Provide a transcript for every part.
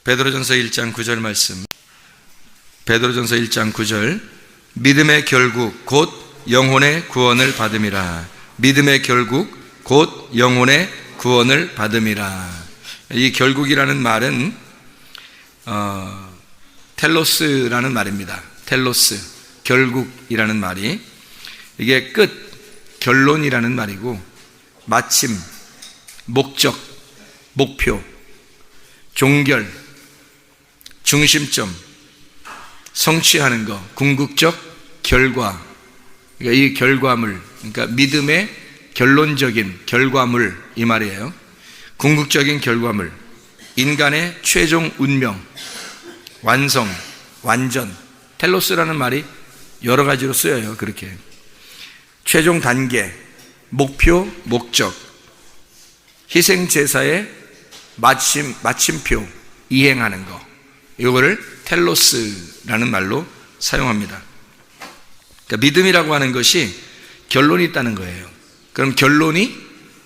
베드로전서 1장 9절 말씀. 베드로전서 1장 9절. 믿음의 결국 곧 영혼의 구원을 받음이라. 믿음의 결국 곧 영혼의 구원을 받음이라. 이 결국이라는 말은 텔로스라는 말입니다. 텔로스, 결국이라는 말이, 이게 끝, 결론이라는 말이고, 마침, 목적, 목표, 종결, 중심점, 성취하는 것, 궁극적 결과. 그러니까 이 결과물, 그러니까 믿음의 결론적인 결과물, 이 말이에요. 궁극적인 결과물, 인간의 최종 운명, 완성, 완전. 텔로스라는 말이 여러 가지로 쓰여요. 그렇게 최종 단계, 목표, 목적, 희생 제사의 마침표, 이행하는 거, 이거를 텔로스라는 말로 사용합니다. 그러니까 믿음이라고 하는 것이 결론이 있다는 거예요. 그럼 결론이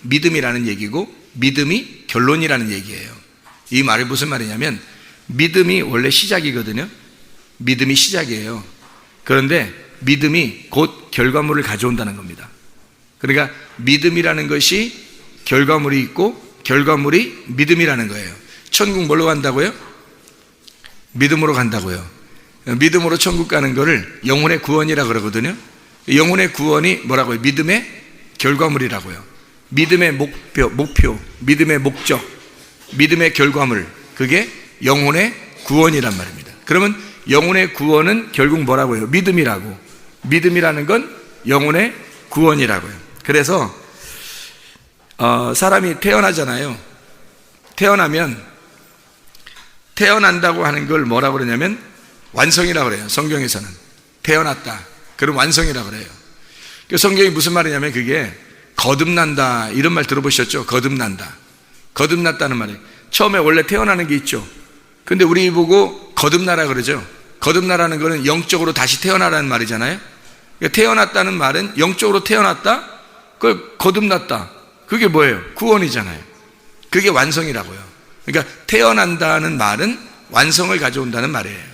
믿음이라는 얘기고 믿음이 결론이라는 얘기예요. 이 말이 무슨 말이냐면, 믿음이 원래 시작이거든요. 믿음이 시작이에요. 그런데 믿음이 곧 결과물을 가져온다는 겁니다. 그러니까 믿음이라는 것이 결과물이 있고 결과물이 믿음이라는 거예요. 천국 뭘로 간다고요? 믿음으로 간다고요. 믿음으로 천국 가는 거를 영혼의 구원이라고 그러거든요. 영혼의 구원이 뭐라고요? 믿음의 결과물이라고요. 믿음의 목표, 믿음의 목적, 믿음의 결과물, 그게 영혼의 구원이란 말입니다. 그러면 영혼의 구원은 결국 뭐라고요? 믿음이라고. 믿음이라는 건 영혼의 구원이라고요. 그래서 사람이 태어나잖아요. 태어난다고 하는 걸 뭐라고 그러냐면 완성이라고 그래요. 성경에서는 태어났다, 그럼 완성이라고 그래요. 성경이 무슨 말이냐면, 그게 거듭난다, 이런 말 들어보셨죠? 거듭난다, 거듭났다는 말이에요. 처음에 원래 태어나는 게 있죠. 근데 우리 보고 거듭나라 그러죠. 거듭나라는 거는 영적으로 다시 태어나라는 말이잖아요. 그러니까 태어났다는 말은 영적으로 태어났다, 그걸 거듭났다, 그게 뭐예요? 구원이잖아요. 그게 완성이라고요. 그러니까 태어난다는 말은 완성을 가져온다는 말이에요.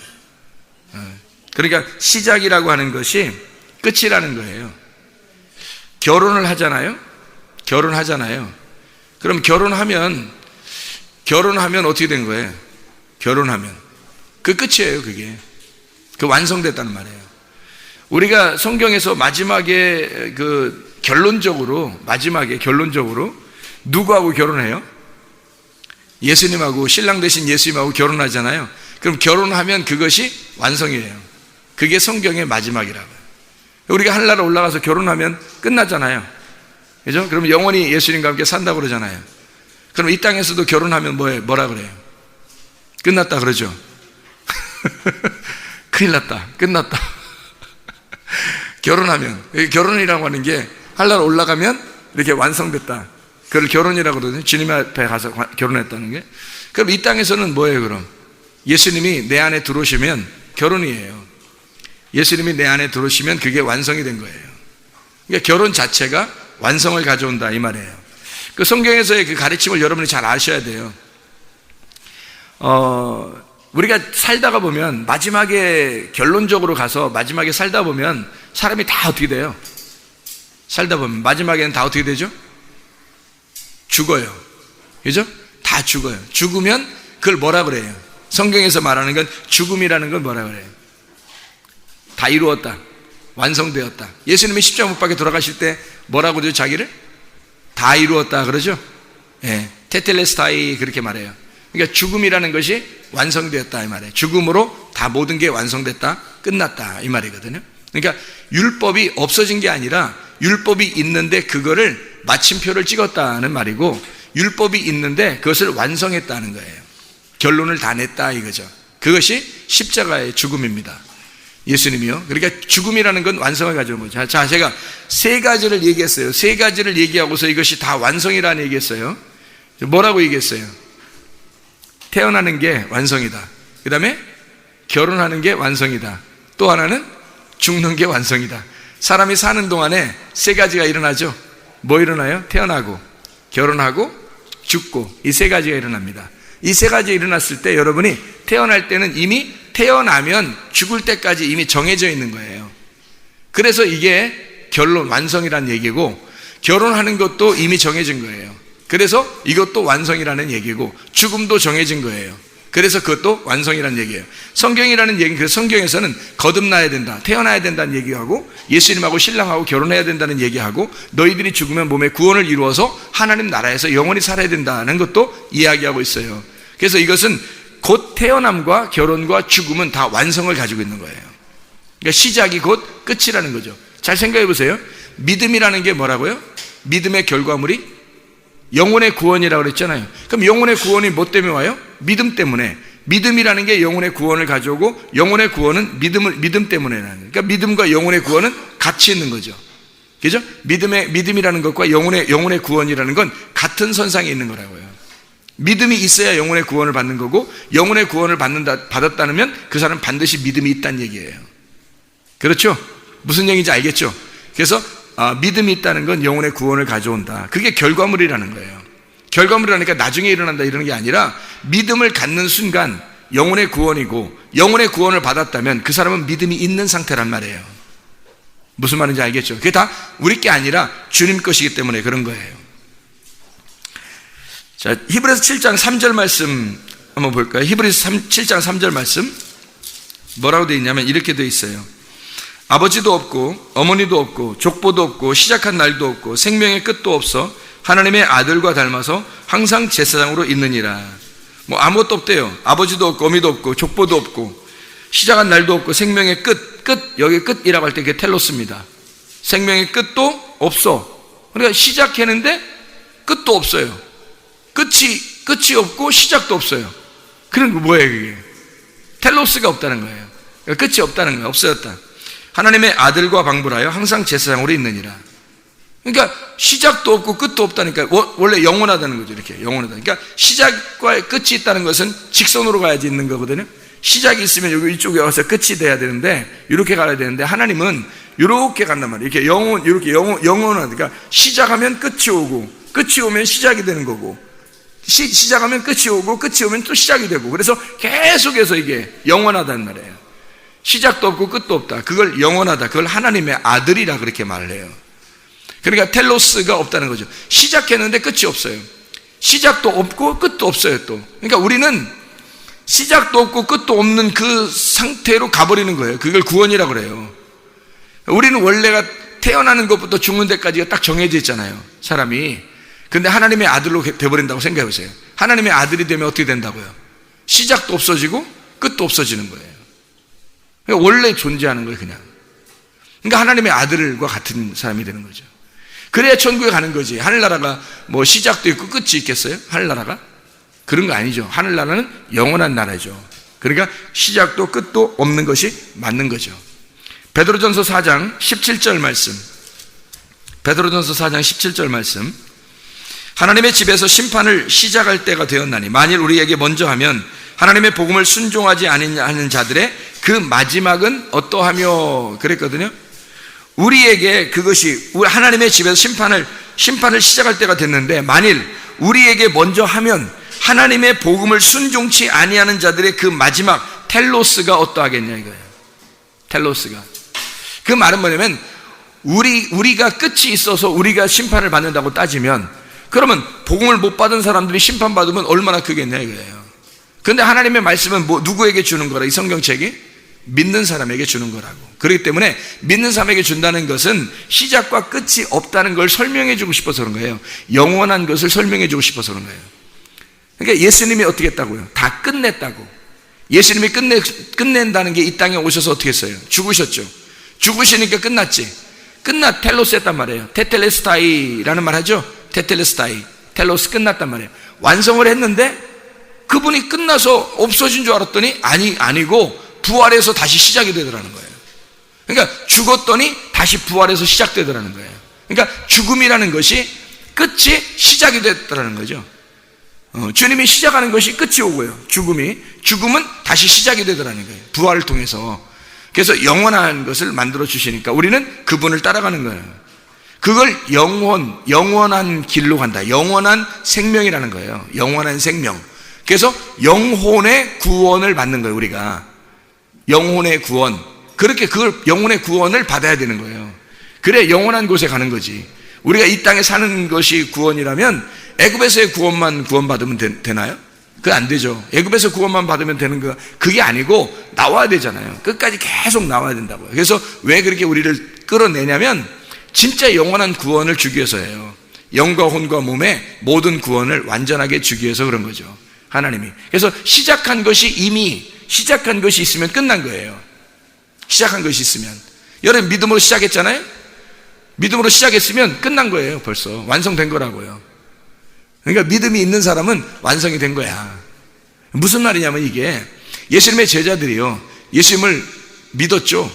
그러니까 시작이라고 하는 것이 끝이라는 거예요. 결혼을 하잖아요. 그럼 결혼하면 어떻게 된 거예요? 결혼하면 그 끝이에요. 그게 완성됐다는 말이에요. 우리가 성경에서 마지막에 결론적으로 누구하고 결혼해요? 예수님하고, 신랑 되신 예수님하고 결혼하잖아요. 그럼 결혼하면 그것이 완성이에요. 그게 성경의 마지막이라고요. 우리가 하늘나라 올라가서 결혼하면 끝나잖아요. 그죠? 그럼 영원히 예수님과 함께 산다고 그러잖아요. 그럼 이 땅에서도 결혼하면 뭐라 그래요? 끝났다 그러죠? 큰일 났다, 끝났다. 결혼이라고 하는 게 하늘나라 올라가면 이렇게 완성됐다, 그걸 결혼이라고 그러거든요. 주님 앞에 가서 결혼했다는 게. 그럼 이 땅에서는 뭐예요? 그럼 예수님이 내 안에 들어오시면 결혼이에요. 예수님이 내 안에 들어오시면 그게 완성이 된 거예요. 그러니까 결혼 자체가 완성을 가져온다, 이 말이에요. 그 성경에서의 그 가르침을 여러분이 잘 아셔야 돼요. 우리가 살다가 보면, 마지막에 결론적으로 가서 마지막에 살다 보면 사람이 다 어떻게 돼요? 살다 보면 마지막에는 다 어떻게 되죠? 죽어요. 그죠? 다 죽어요. 죽으면 그걸 뭐라 그래요? 성경에서 말하는 건, 죽음이라는 건 뭐라 그래요? 다 이루었다, 완성되었다. 예수님이 십자가 못 박혀 돌아가실 때 뭐라고 그러죠? 자기를? 다 이루었다 그러죠? 예, 테텔레스타이, 그렇게 말해요. 그러니까 죽음이라는 것이 완성되었다, 이 말이에요. 죽음으로 다 모든 게 완성됐다, 끝났다, 이 말이거든요. 그러니까 율법이 없어진 게 아니라 율법이 있는데 그거를 마침표를 찍었다는 말이고, 율법이 있는데 그것을 완성했다는 거예요. 결론을 다 냈다, 이거죠. 그것이 십자가의 죽음입니다. 예수님이요. 그러니까 죽음이라는 건 완성을 가져온 거죠. 자, 제가 세 가지를 얘기했어요. 세 가지를 얘기하고서 이것이 다 완성이라는 얘기했어요. 뭐라고 얘기했어요? 태어나는 게 완성이다. 그 다음에 결혼하는 게 완성이다. 또 하나는 죽는 게 완성이다. 사람이 사는 동안에 세 가지가 일어나죠. 뭐 일어나요? 태어나고, 결혼하고, 죽고, 이 세 가지가 일어납니다. 이 세 가지 일어났을 때 여러분이 태어날 때는 이미 태어나면 죽을 때까지 이미 정해져 있는 거예요. 그래서 이게 결론, 완성이라는 얘기고, 결혼하는 것도 이미 정해진 거예요. 그래서 이것도 완성이라는 얘기고, 죽음도 정해진 거예요. 그래서 그것도 완성이라는 얘기예요. 성경이라는 얘기는, 그래서 성경에서는 거듭나야 된다, 태어나야 된다는 얘기하고, 예수님하고 신랑하고 결혼해야 된다는 얘기하고, 너희들이 죽으면 몸에 구원을 이루어서 하나님 나라에서 영원히 살아야 된다는 것도 이야기하고 있어요. 그래서 이것은 곧 태어남과 결혼과 죽음은 다 완성을 가지고 있는 거예요. 그러니까 시작이 곧 끝이라는 거죠. 잘 생각해 보세요. 믿음이라는 게 뭐라고요? 믿음의 결과물이 영혼의 구원이라고 그랬잖아요. 그럼 영혼의 구원이 뭐 때문에 와요? 믿음 때문에. 믿음이라는 게 영혼의 구원을 가져오고, 영혼의 구원은 믿음 때문에 나는 거예요. 그러니까 믿음과 영혼의 구원은 같이 있는 거죠. 그죠? 믿음이라는 것과 영혼의 구원이라는 건 같은 선상에 있는 거라고요. 믿음이 있어야 영혼의 구원을 받는 거고, 영혼의 구원을 받았다면 그 사람은 반드시 믿음이 있다는 얘기예요. 그렇죠? 무슨 얘기인지 알겠죠? 그래서 믿음이 있다는 건 영혼의 구원을 가져온다. 그게 결과물이라는 거예요. 결과물이라니까 나중에 일어난다 이러는 게 아니라, 믿음을 갖는 순간 영혼의 구원이고, 영혼의 구원을 받았다면 그 사람은 믿음이 있는 상태란 말이에요. 무슨 말인지 알겠죠? 그게 다 우리 게 아니라 주님 것이기 때문에 그런 거예요. 자, 히브리서 7장 3절 말씀 한번 볼까요? 히브리서 7장 3절 말씀 뭐라고 되어 있냐면 이렇게 되어 있어요. 아버지도 없고 어머니도 없고 족보도 없고 시작한 날도 없고 생명의 끝도 없어 하나님의 아들과 닮아서 항상 제사장으로 있느니라. 뭐 아무것도 없대요. 아버지도 없고 어머니도 없고 족보도 없고 시작한 날도 없고 생명의 끝, 여기 끝이라고 할 때 그게 텔로스입니다. 생명의 끝도 없어. 그러니까 시작했는데 끝도 없어요. 끝이 없고 시작도 없어요. 그런 거 뭐예요 그게? 텔로스가 없다는 거예요. 끝이 없다는 거예요. 없어졌다. 하나님의 아들과 방불하여 항상 제사장으로 있느니라. 그러니까 시작도 없고 끝도 없다니까. 원래 영원하다는 거죠. 이렇게 영원하다. 그러니까 시작과 끝이 있다는 것은 직선으로 가야지 있는 거거든요. 시작이 있으면 여기 이쪽에 와서 끝이 돼야 되는데, 이렇게 가야 되는데, 하나님은 이렇게 간단 말이에요. 이렇게 영원하다. 그러니까 시작하면 끝이 오고, 끝이 오면 시작이 되는 거고, 시작하면 끝이 오고, 끝이 오면 또 시작이 되고, 그래서 계속해서 이게 영원하다는 말이에요. 시작도 없고 끝도 없다. 그걸 영원하다. 그걸 하나님의 아들이라 그렇게 말을 해요. 그러니까 텔로스가 없다는 거죠. 시작했는데 끝이 없어요. 시작도 없고 끝도 없어요 또. 그러니까 우리는 시작도 없고 끝도 없는 그 상태로 가버리는 거예요. 그걸 구원이라고 그래요. 우리는 원래가 태어나는 것부터 죽는 데까지가 딱 정해져 있잖아요, 사람이. 근데 하나님의 아들로 돼버린다고 생각해 보세요. 하나님의 아들이 되면 어떻게 된다고요? 시작도 없어지고 끝도 없어지는 거예요. 그러니까 원래 존재하는 거예요, 그냥. 그러니까 하나님의 아들과 같은 사람이 되는 거죠. 그래야 천국에 가는 거지. 하늘나라가 뭐 시작도 있고 끝이 있겠어요? 하늘나라가? 그런 거 아니죠. 하늘나라는 영원한 나라죠. 그러니까 시작도 끝도 없는 것이 맞는 거죠. 베드로전서 4장 17절 말씀. 베드로전서 4장 17절 말씀. 하나님의 집에서 심판을 시작할 때가 되었나니 만일 우리에게 먼저 하면 하나님의 복음을 순종하지 않는 자들의 그 마지막은 어떠하며 그랬거든요. 우리에게 그것이 하나님의 집에서 심판을 시작할 때가 됐는데, 만일 우리에게 먼저 하면 하나님의 복음을 순종치 아니하는 자들의 그 마지막 텔로스가 어떠하겠냐 이거예요. 텔로스가. 그 말은 뭐냐면 우리가 끝이 있어서 우리가 심판을 받는다고 따지면, 그러면 복음을 못 받은 사람들이 심판받으면 얼마나 크겠냐 이거예요. 그런데 하나님의 말씀은 누구에게 주는 거라? 이 성경책이 믿는 사람에게 주는 거라고. 그렇기 때문에 믿는 사람에게 준다는 것은 시작과 끝이 없다는 걸 설명해 주고 싶어서 그런 거예요. 영원한 것을 설명해 주고 싶어서 그런 거예요. 그러니까 예수님이 어떻게 했다고요? 다 끝냈다고. 예수님이 끝낸다는 게 이 땅에 오셔서 어떻게 했어요? 죽으셨죠. 죽으시니까 끝났지. 텔로스 했단 말이에요. 테텔레스타이라는 말 하죠. 테텔레스타이. 텔로스 끝났단 말이에요. 완성을 했는데 그분이 끝나서 없어진 줄 알았더니 아니고 부활해서 다시 시작이 되더라는 거예요. 그러니까 죽었더니 다시 부활해서 시작되더라는 거예요. 그러니까 죽음이라는 것이 끝이 시작이 됐더라는 거죠. 주님이 시작하는 것이 끝이 오고요. 죽음은 다시 시작이 되더라는 거예요. 부활을 통해서. 그래서 영원한 것을 만들어 주시니까 우리는 그분을 따라가는 거예요. 그걸 영원한 길로 간다. 영원한 생명이라는 거예요. 영원한 생명. 그래서 영혼의 구원을 받는 거예요. 우리가 영혼의 구원, 그렇게 그걸 영혼의 구원을 받아야 되는 거예요. 그래 영원한 곳에 가는 거지. 우리가 이 땅에 사는 것이 구원이라면 애굽에서의 구원만 구원받으면 되나요? 그거 안 되죠. 애굽에서 구원만 받으면 되는 거 그게 아니고 나와야 되잖아요. 끝까지 계속 나와야 된다고요. 그래서 왜 그렇게 우리를 끌어내냐면 진짜 영원한 구원을 주기 위해서예요. 영과 혼과 몸의 모든 구원을 완전하게 주기 위해서 그런 거죠. 하나님이. 그래서 시작한 것이 이미 시작한 것이 있으면 끝난 거예요. 시작한 것이 있으면. 여러분 믿음으로 시작했잖아요. 믿음으로 시작했으면 끝난 거예요. 벌써 완성된 거라고요. 그러니까 믿음이 있는 사람은 완성이 된 거야. 무슨 말이냐면 이게 예수님의 제자들이요, 예수님을 믿었죠.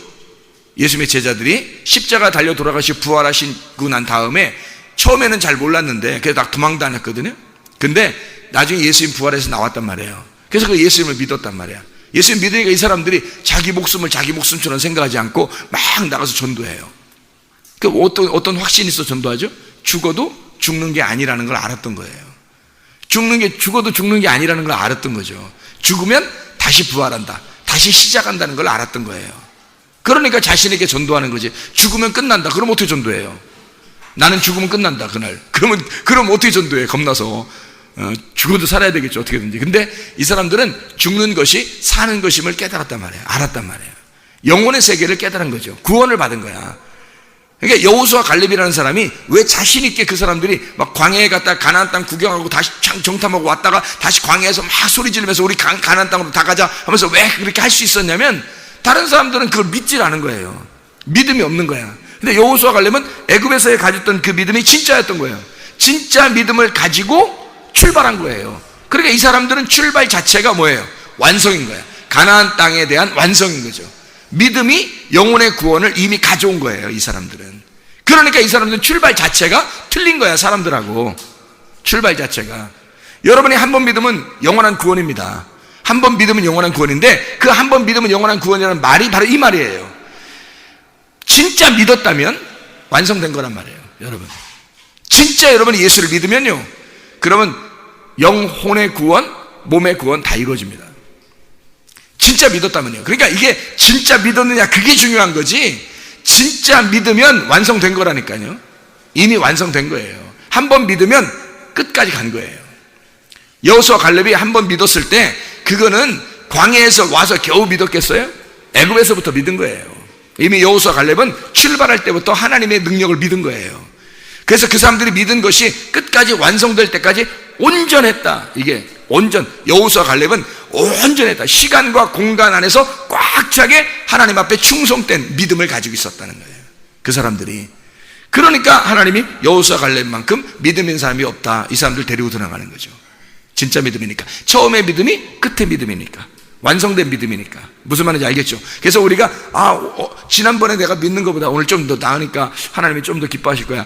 예수님의 제자들이 십자가 달려 돌아가시고 부활하시고 난 다음에 처음에는 잘 몰랐는데 그래서 다 도망 다녔거든요. 근데 나중에 예수님 부활해서 나왔단 말이에요. 그래서 그 예수님을 믿었단 말이야. 예수님 믿으니까 이 사람들이 자기 목숨을 자기 목숨처럼 생각하지 않고 막 나가서 전도해요. 그 어떤 확신이 있어 전도하죠? 죽어도 죽는 게 아니라는 걸 알았던 거예요. 죽어도 죽는 게 아니라는 걸 알았던 거죠. 죽으면 다시 부활한다, 다시 시작한다는 걸 알았던 거예요. 그러니까 자신에게 전도하는 거지. 죽으면 끝난다. 그럼 어떻게 전도해요? 나는 죽으면 끝난다 그날. 그럼 어떻게 전도해? 겁나서. 죽어도 살아야 되겠죠, 어떻게든지. 근데 이 사람들은 죽는 것이 사는 것임을 깨달았단 말이에요. 알았단 말이에요. 영혼의 세계를 깨달은 거죠. 구원을 받은 거야. 그러니까 여호수아 갈렙이라는 사람이 왜 자신 있게 그 사람들이 막 광야에 갔다 가나안 땅 구경하고 다시 정탐하고 왔다가 다시 광야에서 막 소리 지르면서 우리 가나안 땅으로 다 가자 하면서 왜 그렇게 할 수 있었냐면 다른 사람들은 그걸 믿질 않은 거예요. 믿음이 없는 거야. 근데 여호수아 갈렙은 애굽에서 가졌던 그 믿음이 진짜였던 거예요. 진짜 믿음을 가지고 출발한 거예요. 그러니까 이 사람들은 출발 자체가 뭐예요? 완성인 거야. 가나안 땅에 대한 완성인 거죠. 믿음이 영혼의 구원을 이미 가져온 거예요, 이 사람들은. 그러니까 이 사람들은 출발 자체가 틀린 거야, 사람들하고. 출발 자체가. 여러분이 한 번 믿으면 영원한 구원입니다. 한 번 믿으면 영원한 구원인데 그 한 번 믿으면 영원한 구원이라는 말이 바로 이 말이에요. 진짜 믿었다면 완성된 거란 말이에요, 여러분. 진짜 여러분이 예수를 믿으면요, 그러면 영혼의 구원, 몸의 구원 다 이루어집니다. 진짜 믿었다면요. 그러니까 이게 진짜 믿었느냐 그게 중요한 거지, 진짜 믿으면 완성된 거라니까요. 이미 완성된 거예요. 한 번 믿으면 끝까지 간 거예요. 여호수아 갈렙이 한 번 믿었을 때 그거는 광야에서 와서 겨우 믿었겠어요? 애굽에서부터 믿은 거예요. 이미 여호수아 갈렙은 출발할 때부터 하나님의 능력을 믿은 거예요. 그래서 그 사람들이 믿은 것이 끝까지 완성될 때까지 온전했다. 이게 온전, 여호수아 갈렙은 온전했다. 시간과 공간 안에서 꽉 차게 하나님 앞에 충성된 믿음을 가지고 있었다는 거예요, 그 사람들이. 그러니까 하나님이 여호수아 갈렙만큼 믿음 있는 사람이 없다, 이 사람들 데리고 들어가는 거죠. 진짜 믿음이니까. 처음의 믿음이 끝의 믿음이니까, 완성된 믿음이니까. 무슨 말인지 알겠죠? 그래서 우리가 지난번에 내가 믿는 것보다 오늘 좀 더 나으니까 하나님이 좀 더 기뻐하실 거야.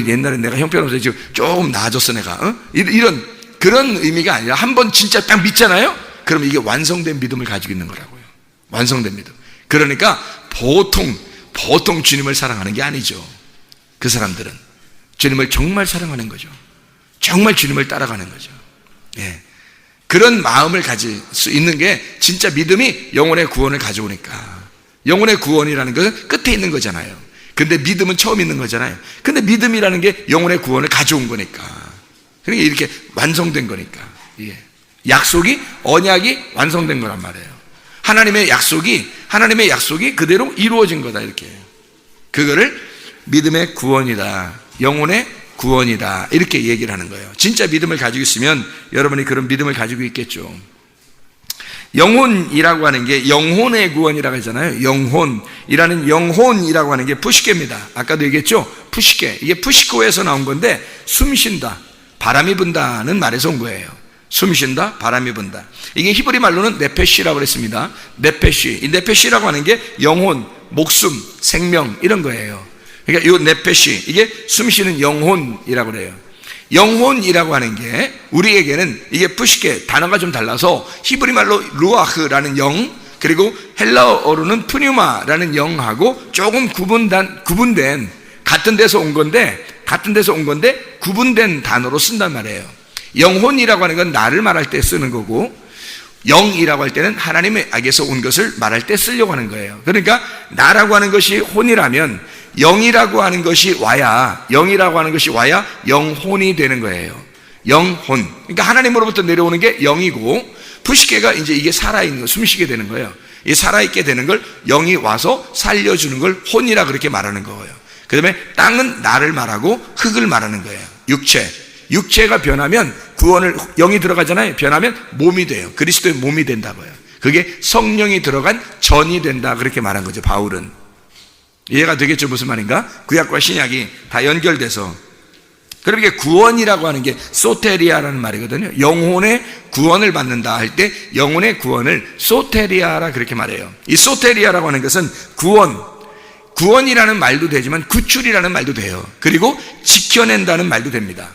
옛날에 내가 형편없어서 지금 조금 나아졌어 내가. 이런 그런 의미가 아니라 한 번 진짜 딱 믿잖아요? 그럼 이게 완성된 믿음을 가지고 있는 거라고요. 완성된 믿음. 그러니까 보통 주님을 사랑하는 게 아니죠. 그 사람들은 주님을 정말 사랑하는 거죠. 정말 주님을 따라가는 거죠. 예. 그런 마음을 가질 수 있는 게 진짜 믿음이 영혼의 구원을 가져오니까. 영혼의 구원이라는 것은 끝에 있는 거잖아요. 근데 믿음은 처음 있는 거잖아요. 근데 믿음이라는 게 영혼의 구원을 가져온 거니까. 그러니까 이렇게 완성된 거니까. 예. 약속이, 언약이 완성된 거란 말이에요. 하나님의 약속이 그대로 이루어진 거다, 이렇게. 그거를 믿음의 구원이다, 영혼의 구원이다, 이렇게 얘기를 하는 거예요. 진짜 믿음을 가지고 있으면 여러분이 그런 믿음을 가지고 있겠죠. 영혼이라고 하는 게 영혼의 구원이라고 하잖아요. 영혼이라고 하는 게 푸시케입니다. 아까도 얘기했죠? 푸시케. 이게 푸시코에서 나온 건데 숨 쉰다, 바람이 분다는 말에서 온 거예요. 숨 쉰다, 바람이 분다. 이게 히브리 말로는 네페시라고 그랬습니다. 네페시. 이 네페시라고 하는 게 영혼, 목숨, 생명, 이런 거예요. 그러니까 이 네페시, 이게 숨 쉬는 영혼이라고 그래요. 영혼이라고 하는 게 우리에게는 이게 푸시케, 단어가 좀 달라서 히브리 말로 루아흐라는 영, 그리고 헬라어로는 푸뉴마라는 영하고 조금 구분된 같은 데서 온 건데 구분된 단어로 쓴단 말이에요. 영혼이라고 하는 건 나를 말할 때 쓰는 거고, 영이라고 할 때는 하나님에게서 온 것을 말할 때 쓰려고 하는 거예요. 그러니까 나라고 하는 것이 혼이라면 영이라고 하는 것이 와야, 영이라고 하는 것이 와야 영혼이 되는 거예요. 영혼. 그러니까 하나님으로부터 내려오는 게 영이고, 푸시케가 이제 이게 살아있는 거, 숨쉬게 되는 거예요. 이 살아있게 되는 걸 영이 와서 살려주는 걸 혼이라 그렇게 말하는 거예요. 그 다음에 땅은 나를 말하고 흙을 말하는 거예요. 육체가 변하면 구원을, 영이 들어가잖아요. 변하면 몸이 돼요. 그리스도의 몸이 된다고요. 그게 성령이 들어간 전이 된다 그렇게 말한 거죠, 바울은. 이해가 되겠죠? 무슨 말인가? 구약과 신약이 다 연결돼서. 그럼 이게 구원이라고 하는 게 소테리아라는 말이거든요. 영혼의 구원을 받는다 할 때 영혼의 구원을 소테리아라 그렇게 말해요. 이 소테리아라고 하는 것은 구원이라는 말도 되지만 구출이라는 말도 돼요. 그리고 지켜낸다는 말도 됩니다.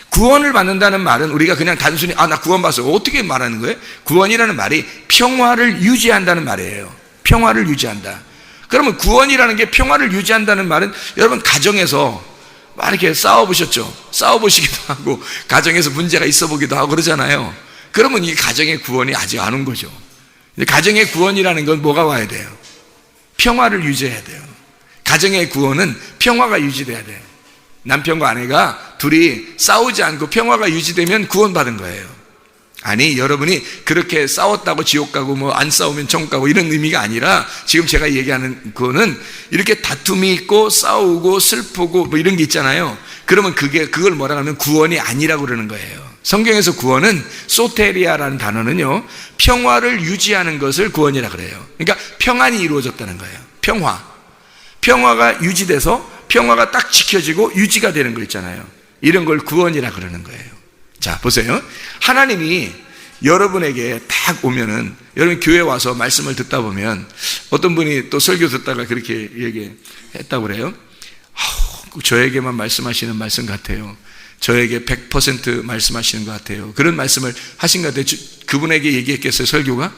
구원을 받는다는 말은 우리가 그냥 단순히 나 구원받았어, 어떻게 말하는 거예요? 구원이라는 말이 평화를 유지한다는 말이에요. 평화를 유지한다. 그러면 구원이라는 게 평화를 유지한다는 말은, 여러분 가정에서 막 이렇게 싸워보셨죠? 싸워보시기도 하고 가정에서 문제가 있어 보기도 하고 그러잖아요. 그러면 이 가정의 구원이 아직 안 온 거죠. 가정의 구원이라는 건 뭐가 와야 돼요? 평화를 유지해야 돼요. 가정의 구원은 평화가 유지돼야 돼요. 남편과 아내가 둘이 싸우지 않고 평화가 유지되면 구원받은 거예요. 아니, 여러분이 그렇게 싸웠다고 지옥 가고 뭐 안 싸우면 천국 가고 이런 의미가 아니라, 지금 제가 얘기하는 그거는 이렇게 다툼이 있고 싸우고 슬프고 뭐 이런 게 있잖아요. 그러면 그걸 뭐라 하면 구원이 아니라고 그러는 거예요. 성경에서 구원은, 소테리아라는 단어는요, 평화를 유지하는 것을 구원이라 그래요. 그러니까 평안이 이루어졌다는 거예요. 평화가 유지돼서 평화가 딱 지켜지고 유지가 되는 거 있잖아요. 이런 걸 구원이라 그러는 거예요. 자, 보세요. 하나님이 여러분에게 딱 오면은, 여러분 교회 와서 말씀을 듣다 보면 어떤 분이 또 설교 듣다가 그렇게 얘기했다고 그래요. 저에게만 말씀하시는 말씀 같아요. 저에게 100% 말씀하시는 것 같아요. 그런 말씀을 하신 것 같아요. 그분에게 얘기했겠어요, 설교가?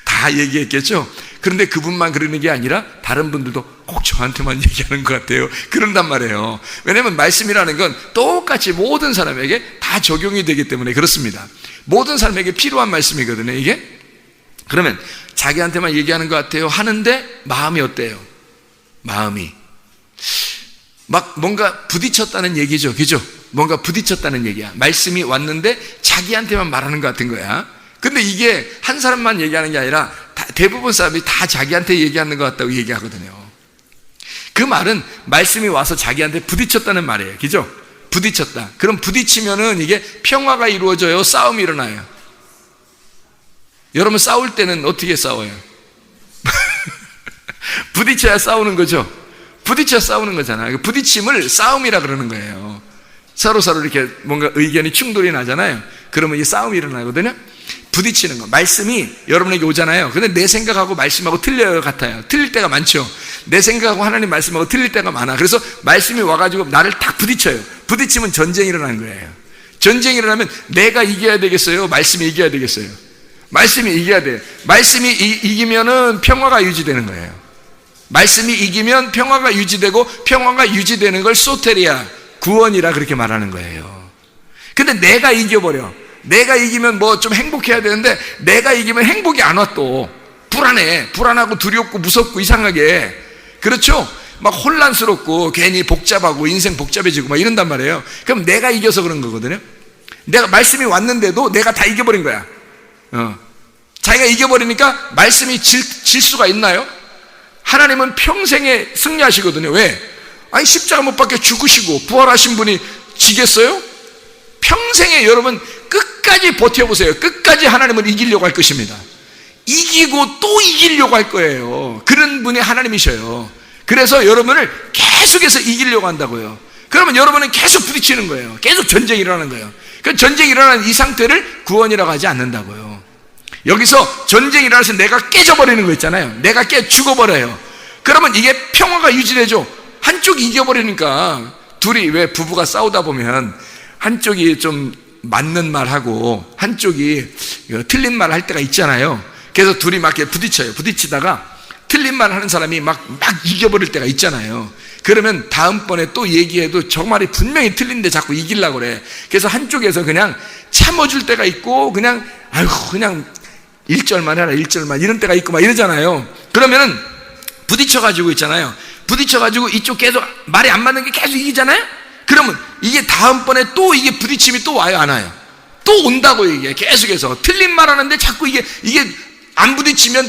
다 얘기했겠죠? 그런데 그분만 그러는 게 아니라 다른 분들도 꼭 저한테만 얘기하는 것 같아요. 그런단 말이에요. 왜냐하면 말씀이라는 건 똑같이 모든 사람에게 다 적용이 되기 때문에 그렇습니다. 모든 사람에게 필요한 말씀이거든요, 이게. 그러면 자기한테만 얘기하는 것 같아요 하는데 마음이 어때요? 마음이 막 뭔가 부딪혔다는 얘기죠, 그죠? 뭔가 부딪혔다는 얘기야. 말씀이 왔는데 자기한테만 말하는 것 같은 거야. 근데 이게 한 사람만 얘기하는 게 아니라 대부분 사람이 다 자기한테 얘기하는 것 같다고 얘기하거든요. 그 말은 말씀이 와서 자기한테 부딪혔다는 말이에요, 그죠? 부딪혔다. 그럼 부딪히면은 이게 평화가 이루어져요, 싸움이 일어나요? 여러분 싸울 때는 어떻게 싸워요? 부딪혀야 싸우는 거죠. 부딪혀 싸우는 거잖아요. 부딪힘을 싸움이라 그러는 거예요. 서로 이렇게 뭔가 의견이 충돌이 나잖아요. 그러면 이 싸움이 일어나거든요. 부딪히는 거. 말씀이 여러분에게 오잖아요. 근데 내 생각하고 말씀하고 틀려요, 같아요. 틀릴 때가 많죠. 내 생각하고 하나님 말씀하고 틀릴 때가 많아. 그래서 말씀이 와가지고 나를 딱 부딪혀요. 부딪히면 전쟁이 일어나는 거예요. 전쟁이 일어나면 내가 이겨야 되겠어요? 말씀이 이겨야 되겠어요? 말씀이 이겨야 돼요. 말씀이 이기면은 평화가 유지되는 거예요. 말씀이 이기면 평화가 유지되고, 평화가 유지되는 걸 소테리아, 구원이라 그렇게 말하는 거예요. 근데 내가 이겨버려. 내가 이기면 뭐 좀 행복해야 되는데 내가 이기면 행복이 안 와. 또 불안하고 두렵고 무섭고 이상하게, 그렇죠? 막 혼란스럽고 괜히 복잡하고 인생 복잡해지고 막 이런단 말이에요. 그럼 내가 이겨서 그런 거거든요. 내가 말씀이 왔는데도 내가 다 이겨버린 거야. 자기가 이겨버리니까 말씀이 질 수가 있나요? 하나님은 평생에 승리하시거든요. 왜? 아니 십자가 못 박혀 죽으시고 부활하신 분이 지겠어요? 평생에 여러분 끝까지 버텨보세요. 끝까지 하나님을 이기려고 할 것입니다. 이기고 또 이기려고 할 거예요. 그런 분이 하나님이셔요. 그래서 여러분을 계속해서 이기려고 한다고요. 그러면 여러분은 계속 부딪히는 거예요. 계속 전쟁이 일어나는 거예요. 그 전쟁이 일어나는 이 상태를 구원이라고 하지 않는다고요. 여기서 전쟁이 일어나서 내가 깨져버리는 거 있잖아요. 내가 죽어버려요. 그러면 이게 평화가 유지되죠. 한쪽이 이겨버리니까. 둘이 왜 부부가 싸우다 보면 한쪽이 좀 맞는 말하고 한쪽이 틀린 말 할 때가 있잖아요. 그래서 둘이 막 이렇게 부딪혀요. 부딪히다가 틀린 말 하는 사람이 막 이겨버릴 때가 있잖아요. 그러면 다음번에 또 얘기해도 저 말이 분명히 틀린데 자꾸 이기려고 그래. 그래서 한쪽에서 그냥 참아줄 때가 있고, 그냥 그냥 1절만 해라, 1절만, 이런 때가 있고 막 이러잖아요. 그러면은 부딪혀가지고 있잖아요. 부딪혀가지고 이쪽 계속 말이 안 맞는 게 계속 이기잖아요. 그러면 이게 다음번에 또 이게 부딪힘이 또 와요, 안 와요? 또 온다고 이게 계속해서 틀린 말 하는데 자꾸 이게 안 부딪히면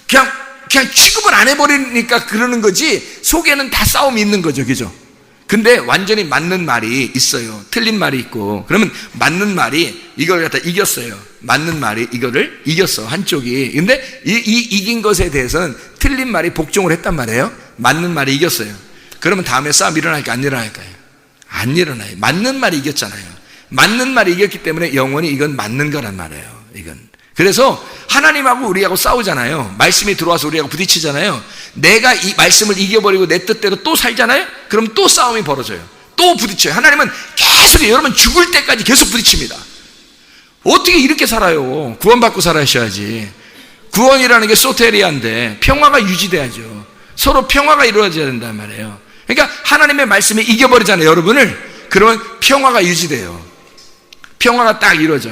그냥 취급을 안 해버리니까 그러는 거지, 속에는 다 싸움이 있는 거죠. 그죠? 근데 완전히 맞는 말이 있어요. 틀린 말이 있고, 그러면 맞는 말이 이걸 갖다 이겼어요. 맞는 말이 이거를 이겼어, 한쪽이. 근데 이 이긴 것에 대해서는 틀린 말이 복종을 했단 말이에요. 맞는 말이 이겼어요. 그러면 다음에 싸움 일어날까요? 안 일어날까요? 안 일어나요. 맞는 말이 이겼잖아요. 맞는 말이 이겼기 때문에 영원히 이건 맞는 거란 말이에요. 이건. 그래서 하나님하고 우리하고 싸우잖아요. 말씀이 들어와서 우리하고 부딪히잖아요. 내가 이 말씀을 이겨버리고 내 뜻대로 또 살잖아요. 그럼 또 싸움이 벌어져요. 또 부딪혀요. 하나님은 계속, 여러분 죽을 때까지 계속 부딪힙니다. 어떻게 이렇게 살아요? 구원받고 살아야지. 구원이라는 게 소테리아인데 평화가 유지돼야죠. 서로 평화가 이루어져야 된단 말이에요. 그러니까 하나님의 말씀이 이겨버리잖아요, 여러분을. 그러면 평화가 유지돼요. 평화가 딱 이루어져.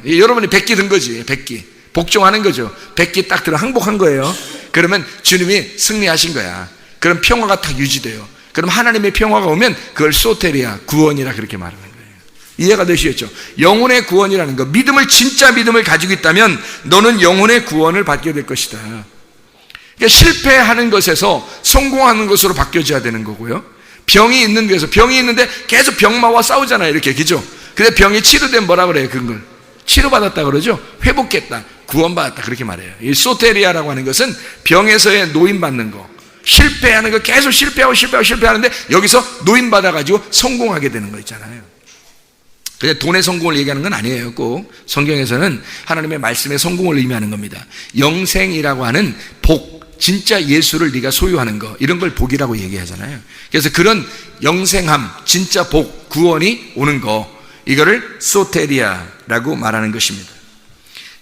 여러분이 백기 든 거지. 백기 복종하는 거죠. 백기 딱 들어 항복한 거예요. 그러면 주님이 승리하신 거야. 그럼 평화가 딱 유지돼요. 그럼 하나님의 평화가 오면 그걸 소테리아, 구원이라 그렇게 말하는 거예요. 이해가 되시겠죠? 영혼의 구원이라는 거, 진짜 믿음을 가지고 있다면 너는 영혼의 구원을 받게 될 것이다. 그러니까 실패하는 것에서 성공하는 것으로 바뀌어져야 되는 거고요. 병이 있는 데서, 병이 있는데 계속 병마와 싸우잖아요, 이렇게. 그죠? 근데 병이 치료되면 뭐라 그래요? 그걸 치료받았다 그러죠? 회복했다, 구원받았다, 그렇게 말해요. 이 소테리아라고 하는 것은 병에서의 노인받는 거, 실패하는 거, 계속 실패하는데 여기서 노인받아가지고 성공하게 되는 거 있잖아요. 근데 돈의 성공을 얘기하는 건 아니에요. 꼭 성경에서는 하나님의 말씀의 성공을 의미하는 겁니다. 영생이라고 하는 복, 진짜 예수를 네가 소유하는 거, 이런 걸 복이라고 얘기하잖아요. 그래서 그런 영생함, 진짜 복, 구원이 오는 거, 이거를 소테리아라고 말하는 것입니다.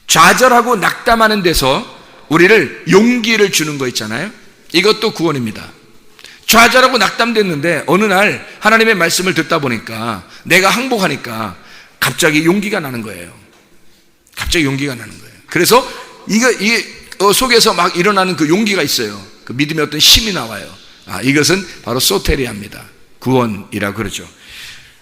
좌절하고 낙담하는 데서 우리를 용기를 주는 거 있잖아요. 이것도 구원입니다. 좌절하고 낙담됐는데 어느 날 하나님의 말씀을 듣다 보니까, 내가 항복하니까 갑자기 용기가 나는 거예요. 갑자기 용기가 나는 거예요. 그래서 이게 속에서 막 일어나는 그 용기가 있어요. 그 믿음의 어떤 힘이 나와요. 이것은 바로 소테리아입니다. 구원이라고 그러죠.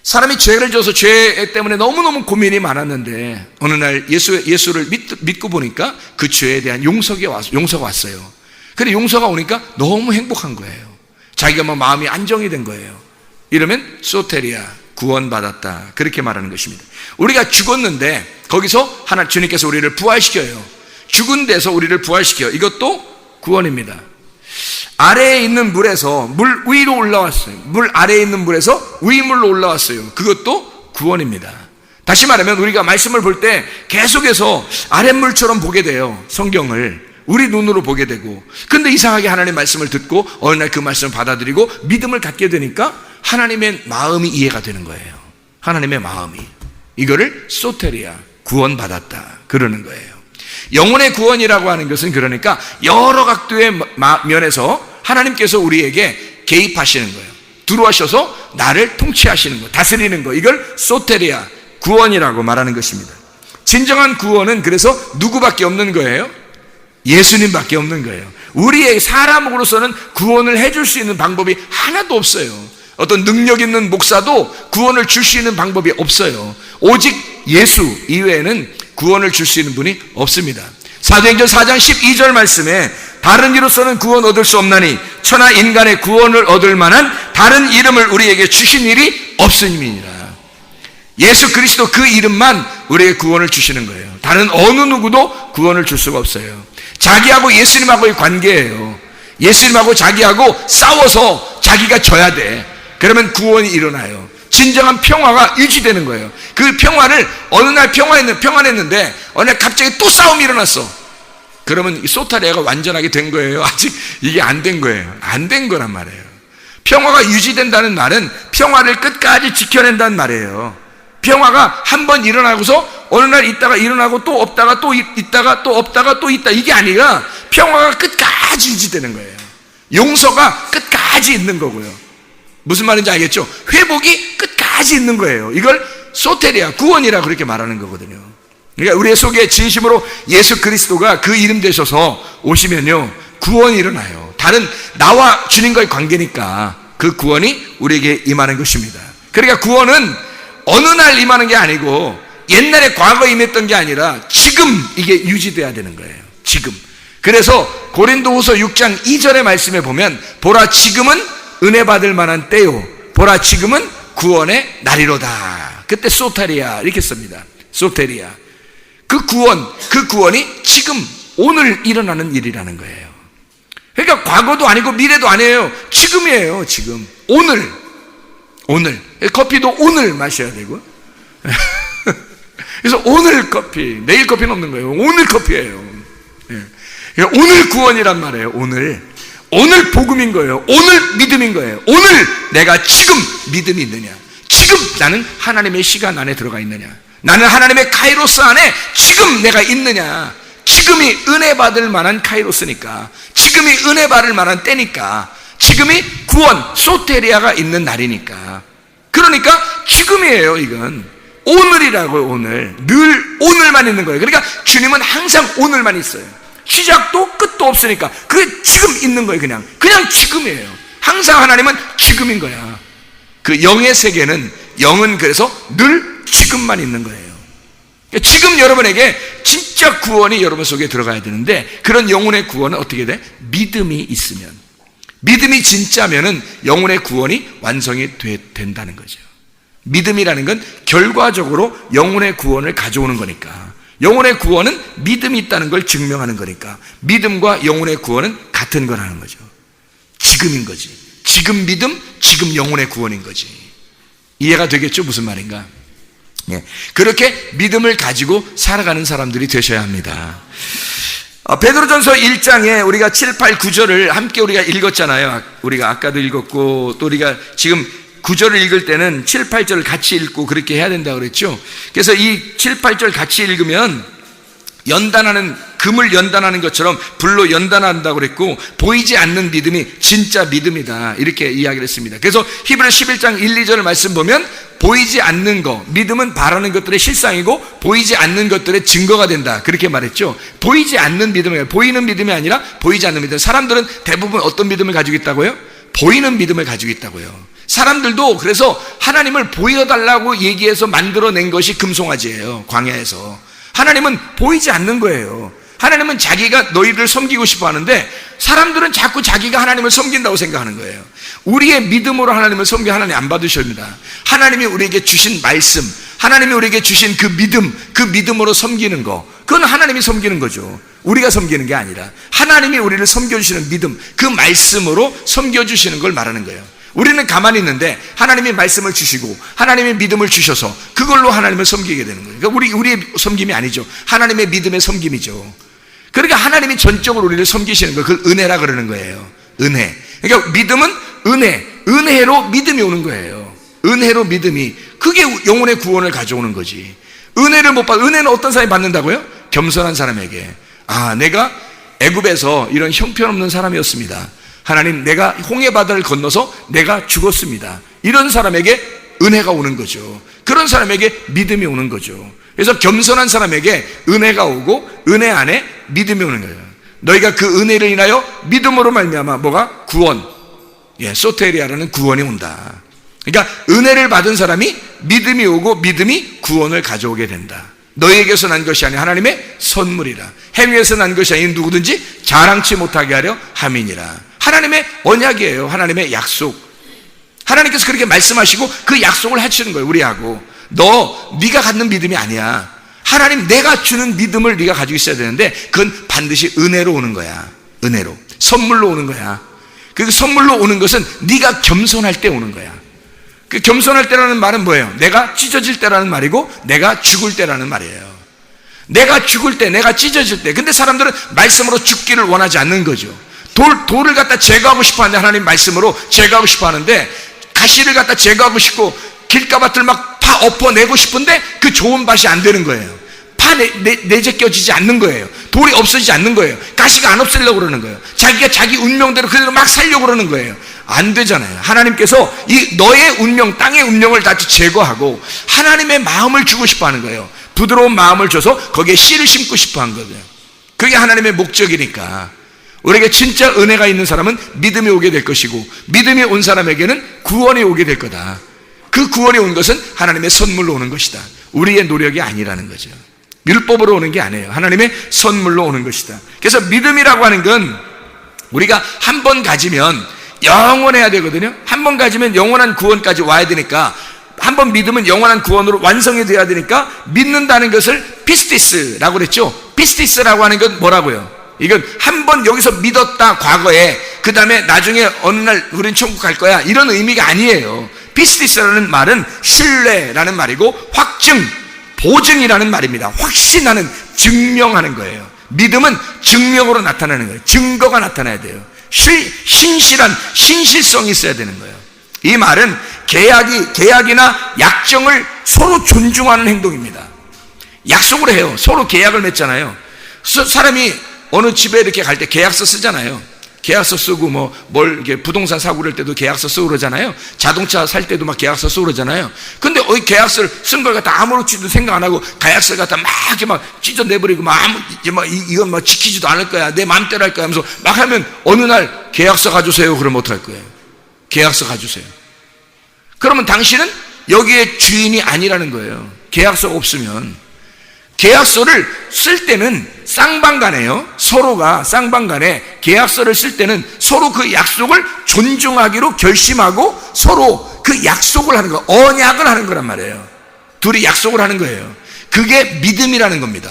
사람이 죄를 져서 죄 때문에 너무너무 고민이 많았는데 어느 날 예수를 믿고 보니까 그 죄에 대한 용서가 왔어요. 근데 용서가 오니까 너무 행복한 거예요. 자기가 마음이 안정이 된 거예요. 이러면 소테리아, 구원받았다, 그렇게 말하는 것입니다. 우리가 죽었는데 거기서 주님께서 우리를 부활시켜요. 죽은 데서 우리를 부활시켜요. 이것도 구원입니다. 아래에 있는 물에서 물 위로 올라왔어요. 물 아래에 있는 물에서 위물로 올라왔어요. 그것도 구원입니다. 다시 말하면 우리가 말씀을 볼 때 계속해서 아랫물처럼 보게 돼요. 성경을 우리 눈으로 보게 되고, 근데 이상하게 하나님의 말씀을 듣고 어느 날 그 말씀을 받아들이고 믿음을 갖게 되니까 하나님의 마음이 이해가 되는 거예요. 하나님의 마음이. 이거를 소테리아, 구원받았다, 그러는 거예요. 영혼의 구원이라고 하는 것은 그러니까 여러 각도의 면에서 하나님께서 우리에게 개입하시는 거예요. 들어와셔서 나를 통치하시는 거, 다스리는 거, 이걸 소테리아, 구원이라고 말하는 것입니다. 진정한 구원은 그래서 누구밖에 없는 거예요? 예수님밖에 없는 거예요. 우리의 사람으로서는 구원을 해줄 수 있는 방법이 하나도 없어요. 어떤 능력 있는 목사도 구원을 줄 수 있는 방법이 없어요. 오직 예수 이외에는 구원을 줄 수 있는 분이 없습니다. 사도행전 4장 12절 말씀에 다른 이로서는 구원 얻을 수 없나니 천하 인간의 구원을 얻을 만한 다른 이름을 우리에게 주신 일이 없음이니라. 예수 그리스도 그 이름만 우리에게 구원을 주시는 거예요. 다른 어느 누구도 구원을 줄 수가 없어요. 자기하고 예수님하고의 관계예요. 예수님하고 자기하고 싸워서 자기가 져야 돼. 그러면 구원이 일어나요. 진정한 평화가 유지되는 거예요. 그 평화를 어느 날 평안했는데 어느 날 갑자기 또 싸움이 일어났어. 그러면 소테리아가 완전하게 된 거예요? 아직 이게 안 된 거예요. 안 된 거란 말이에요. 평화가 유지된다는 말은 평화를 끝까지 지켜낸다는 말이에요. 평화가 한 번 일어나고서 어느 날 있다가 일어나고 또 없다가 또 있다가 또 없다가 또 있다, 이게 아니라 평화가 끝까지 끝까지 유지되는 거예요. 용서가 끝까지 있는 거고요. 무슨 말인지 알겠죠? 회복이 끝까지 있는 거예요. 이걸 소테리아, 구원이라 그렇게 말하는 거거든요. 그러니까 우리의 속에 진심으로 예수 그리스도가 그 이름 되셔서 오시면요, 구원이 일어나요. 다른 나와 주님과의 관계니까 그 구원이 우리에게 임하는 것입니다. 그러니까 구원은 어느 날 임하는 게 아니고 옛날에 과거에 임했던 게 아니라 지금 이게 유지돼야 되는 거예요. 지금. 그래서 고린도후서 6장 2절의 말씀에 보면 보라 지금은 은혜 받을 만한 때요, 보라 지금은 구원의 날이로다. 그때 소테리아 이렇게 씁니다. 소테리아. 그 구원이 지금 오늘 일어나는 일이라는 거예요. 그러니까 과거도 아니고 미래도 아니에요. 지금이에요. 지금. 오늘. 커피도 오늘 마셔야 되고. 그래서 오늘 커피, 내일 커피는 없는 거예요. 오늘 커피예요. 오늘 구원이란 말이에요. 오늘 복음인 거예요. 오늘 믿음인 거예요. 오늘 내가 지금 믿음이 있느냐, 지금 나는 하나님의 시간 안에 들어가 있느냐, 나는 하나님의 카이로스 안에 지금 내가 있느냐. 지금이 은혜 받을 만한 카이로스니까, 지금이 은혜 받을 만한 때니까, 지금이 구원, 소테리아가 있는 날이니까. 그러니까 지금이에요. 이건 오늘이라고요. 오늘. 늘 오늘만 있는 거예요. 그러니까 주님은 항상 오늘만 있어요. 시작도 끝도 없으니까 그게 지금 있는 거예요. 그냥 지금이에요. 항상 하나님은 지금인 거야. 그 영의 세계는, 영은 그래서 늘 지금만 있는 거예요. 지금 여러분에게 진짜 구원이 여러분 속에 들어가야 되는데, 그런 영혼의 구원은 어떻게 돼? 믿음이 있으면. 믿음이 진짜면은 영혼의 구원이 완성이 된다는 거죠. 믿음이라는 건 결과적으로 영혼의 구원을 가져오는 거니까, 영혼의 구원은 믿음이 있다는 걸 증명하는 거니까, 믿음과 영혼의 구원은 같은 거라는 거죠. 지금인 거지. 지금 믿음, 지금 영혼의 구원인 거지. 이해가 되겠죠? 무슨 말인가? 예. 그렇게 믿음을 가지고 살아가는 사람들이 되셔야 합니다. 베드로전서 1장에 우리가 7, 8, 9절을 함께 우리가 읽었잖아요. 우리가 아까도 읽었고, 또 우리가 지금 9절을 읽을 때는 7, 8절을 같이 읽고 그렇게 해야 된다고 그랬죠. 그래서 이 7, 8절 같이 읽으면 금을 연단하는 것처럼 불로 연단한다고 그랬고, 보이지 않는 믿음이 진짜 믿음이다, 이렇게 이야기를 했습니다. 그래서 히브리서 11장 1, 2절을 말씀 보면 보이지 않는 거, 믿음은 바라는 것들의 실상이고 보이지 않는 것들의 증거가 된다, 그렇게 말했죠. 보이지 않는 믿음이에요. 보이는 믿음이 아니라 보이지 않는 믿음. 사람들은 대부분 어떤 믿음을 가지고 있다고요? 보이는 믿음을 가지고 있다고요. 사람들도 그래서 하나님을 보여달라고 얘기해서 만들어낸 것이 금송아지예요. 광야에서. 하나님은 보이지 않는 거예요. 하나님은 자기가 너희를 섬기고 싶어 하는데, 사람들은 자꾸 자기가 하나님을 섬긴다고 생각하는 거예요. 우리의 믿음으로 하나님을 섬겨 하나님 안 받으십니다. 하나님이 우리에게 주신 말씀, 하나님이 우리에게 주신 그 믿음, 그 믿음으로 섬기는 거, 그건 하나님이 섬기는 거죠. 우리가 섬기는 게 아니라 하나님이 우리를 섬겨주시는 믿음, 그 말씀으로 섬겨주시는 걸 말하는 거예요. 우리는 가만히 있는데 하나님이 말씀을 주시고 하나님의 믿음을 주셔서 그걸로 하나님을 섬기게 되는 거예요. 그러니까 우리의 섬김이 아니죠. 하나님의 믿음의 섬김이죠. 그러니까 하나님이 전적으로 우리를 섬기시는 거예요. 그걸 은혜라 그러는 거예요. 은혜. 그러니까 믿음은 은혜로 믿음이 오는 거예요. 은혜로 믿음이, 그게 영혼의 구원을 가져오는 거지. 은혜를 못 받아. 은혜는 어떤 사람이 받는다고요? 겸손한 사람에게. 내가 애굽에서 이런 형편없는 사람이었습니다. 하나님, 내가 홍해 바다를 건너서 내가 죽었습니다. 이런 사람에게 은혜가 오는 거죠. 그런 사람에게 믿음이 오는 거죠. 그래서 겸손한 사람에게 은혜가 오고 은혜 안에 믿음이 오는 거예요. 너희가 그 은혜를 인하여 믿음으로 말미암아 뭐가? 구원. 소테리아라는 구원이 온다. 그러니까 은혜를 받은 사람이 믿음이 오고 믿음이 구원을 가져오게 된다. 너희에게서 난 것이 아니 하나님의 선물이라. 행위에서 난 것이 아닌 누구든지 자랑치 못하게 하려 함이니라. 하나님의 언약이에요. 하나님의 약속. 하나님께서 그렇게 말씀하시고 그 약속을 하시는 거예요. 우리하고. 네가 갖는 믿음이 아니야. 하나님, 내가 주는 믿음을 네가 가지고 있어야 되는데, 그건 반드시 은혜로 오는 거야. 은혜로. 선물로 오는 거야. 그 선물로 오는 것은 네가 겸손할 때 오는 거야. 그 겸손할 때라는 말은 뭐예요? 내가 찢어질 때라는 말이고, 내가 죽을 때라는 말이에요. 내가 죽을 때, 내가 찢어질 때. 근데 사람들은 말씀으로 죽기를 원하지 않는 거죠. 돌을 갖다 제거하고 싶어 하는데, 하나님 말씀으로 제거하고 싶어 하는데, 가시를 갖다 제거하고 싶고 길가밭을 막 파 엎어내고 싶은데 그 좋은 밭이 안 되는 거예요. 다 내제껴지지 않는 거예요. 돌이 없어지지 않는 거예요. 가시가 안 없애려고 그러는 거예요. 자기가 자기 운명대로 그대로 막 살려고 그러는 거예요. 안 되잖아요. 하나님께서 이 너의 운명, 땅의 운명을 다 제거하고 하나님의 마음을 주고 싶어 하는 거예요. 부드러운 마음을 줘서 거기에 씨를 심고 싶어 한 거예요. 그게 하나님의 목적이니까. 우리에게 진짜 은혜가 있는 사람은 믿음이 오게 될 것이고, 믿음이 온 사람에게는 구원이 오게 될 거다. 그 구원이 온 것은 하나님의 선물로 오는 것이다. 우리의 노력이 아니라는 거죠. 율법으로 오는 게 아니에요. 하나님의 선물로 오는 것이다. 그래서 믿음이라고 하는 건 우리가 한 번 가지면 영원해야 되거든요. 한 번 가지면 영원한 구원까지 와야 되니까, 한 번 믿으면 영원한 구원으로 완성이 돼야 되니까, 믿는다는 것을 피스티스라고 그랬죠. 피스티스라고 하는 건 뭐라고요? 이건 한 번 여기서 믿었다, 과거에, 그 다음에 나중에 어느 날 우린 천국 갈 거야, 이런 의미가 아니에요. 피스티스라는 말은 신뢰라는 말이고, 확증, 보증이라는 말입니다. 확신하는, 증명하는 거예요. 믿음은 증명으로 나타나는 거예요. 증거가 나타나야 돼요. 신실한 신실성이 있어야 되는 거예요. 이 말은 계약이나 약정을 서로 존중하는 행동입니다. 약속을 해요. 서로 계약을 맺잖아요. 사람이 어느 집에 이렇게 갈 때 계약서 쓰잖아요. 계약서 쓰고 뭘 이렇게 부동산 사고 그럴 때도 계약서 쓰고 그러잖아요. 자동차 살 때도 막 계약서 쓰고 그러잖아요. 근데 계약서를 쓴 걸 갖다 아무렇지도 생각 안 하고 계약서를 갖다 막 이렇게 막 찢어내버리고 이건 막 지키지도 않을 거야, 내 마음대로 할 거야 하면서 막 하면 어느 날 계약서 가주세요 그러면 어떡할 거예요? 계약서 가주세요. 그러면 당신은 여기에 주인이 아니라는 거예요. 계약서가 없으면. 계약서를 쓸 때는 쌍방간에요. 서로가 쌍방간에 계약서를 쓸 때는 서로 그 약속을 존중하기로 결심하고 서로 그 약속을 하는 거, 언약을 하는 거란 말이에요. 둘이 약속을 하는 거예요. 그게 믿음이라는 겁니다.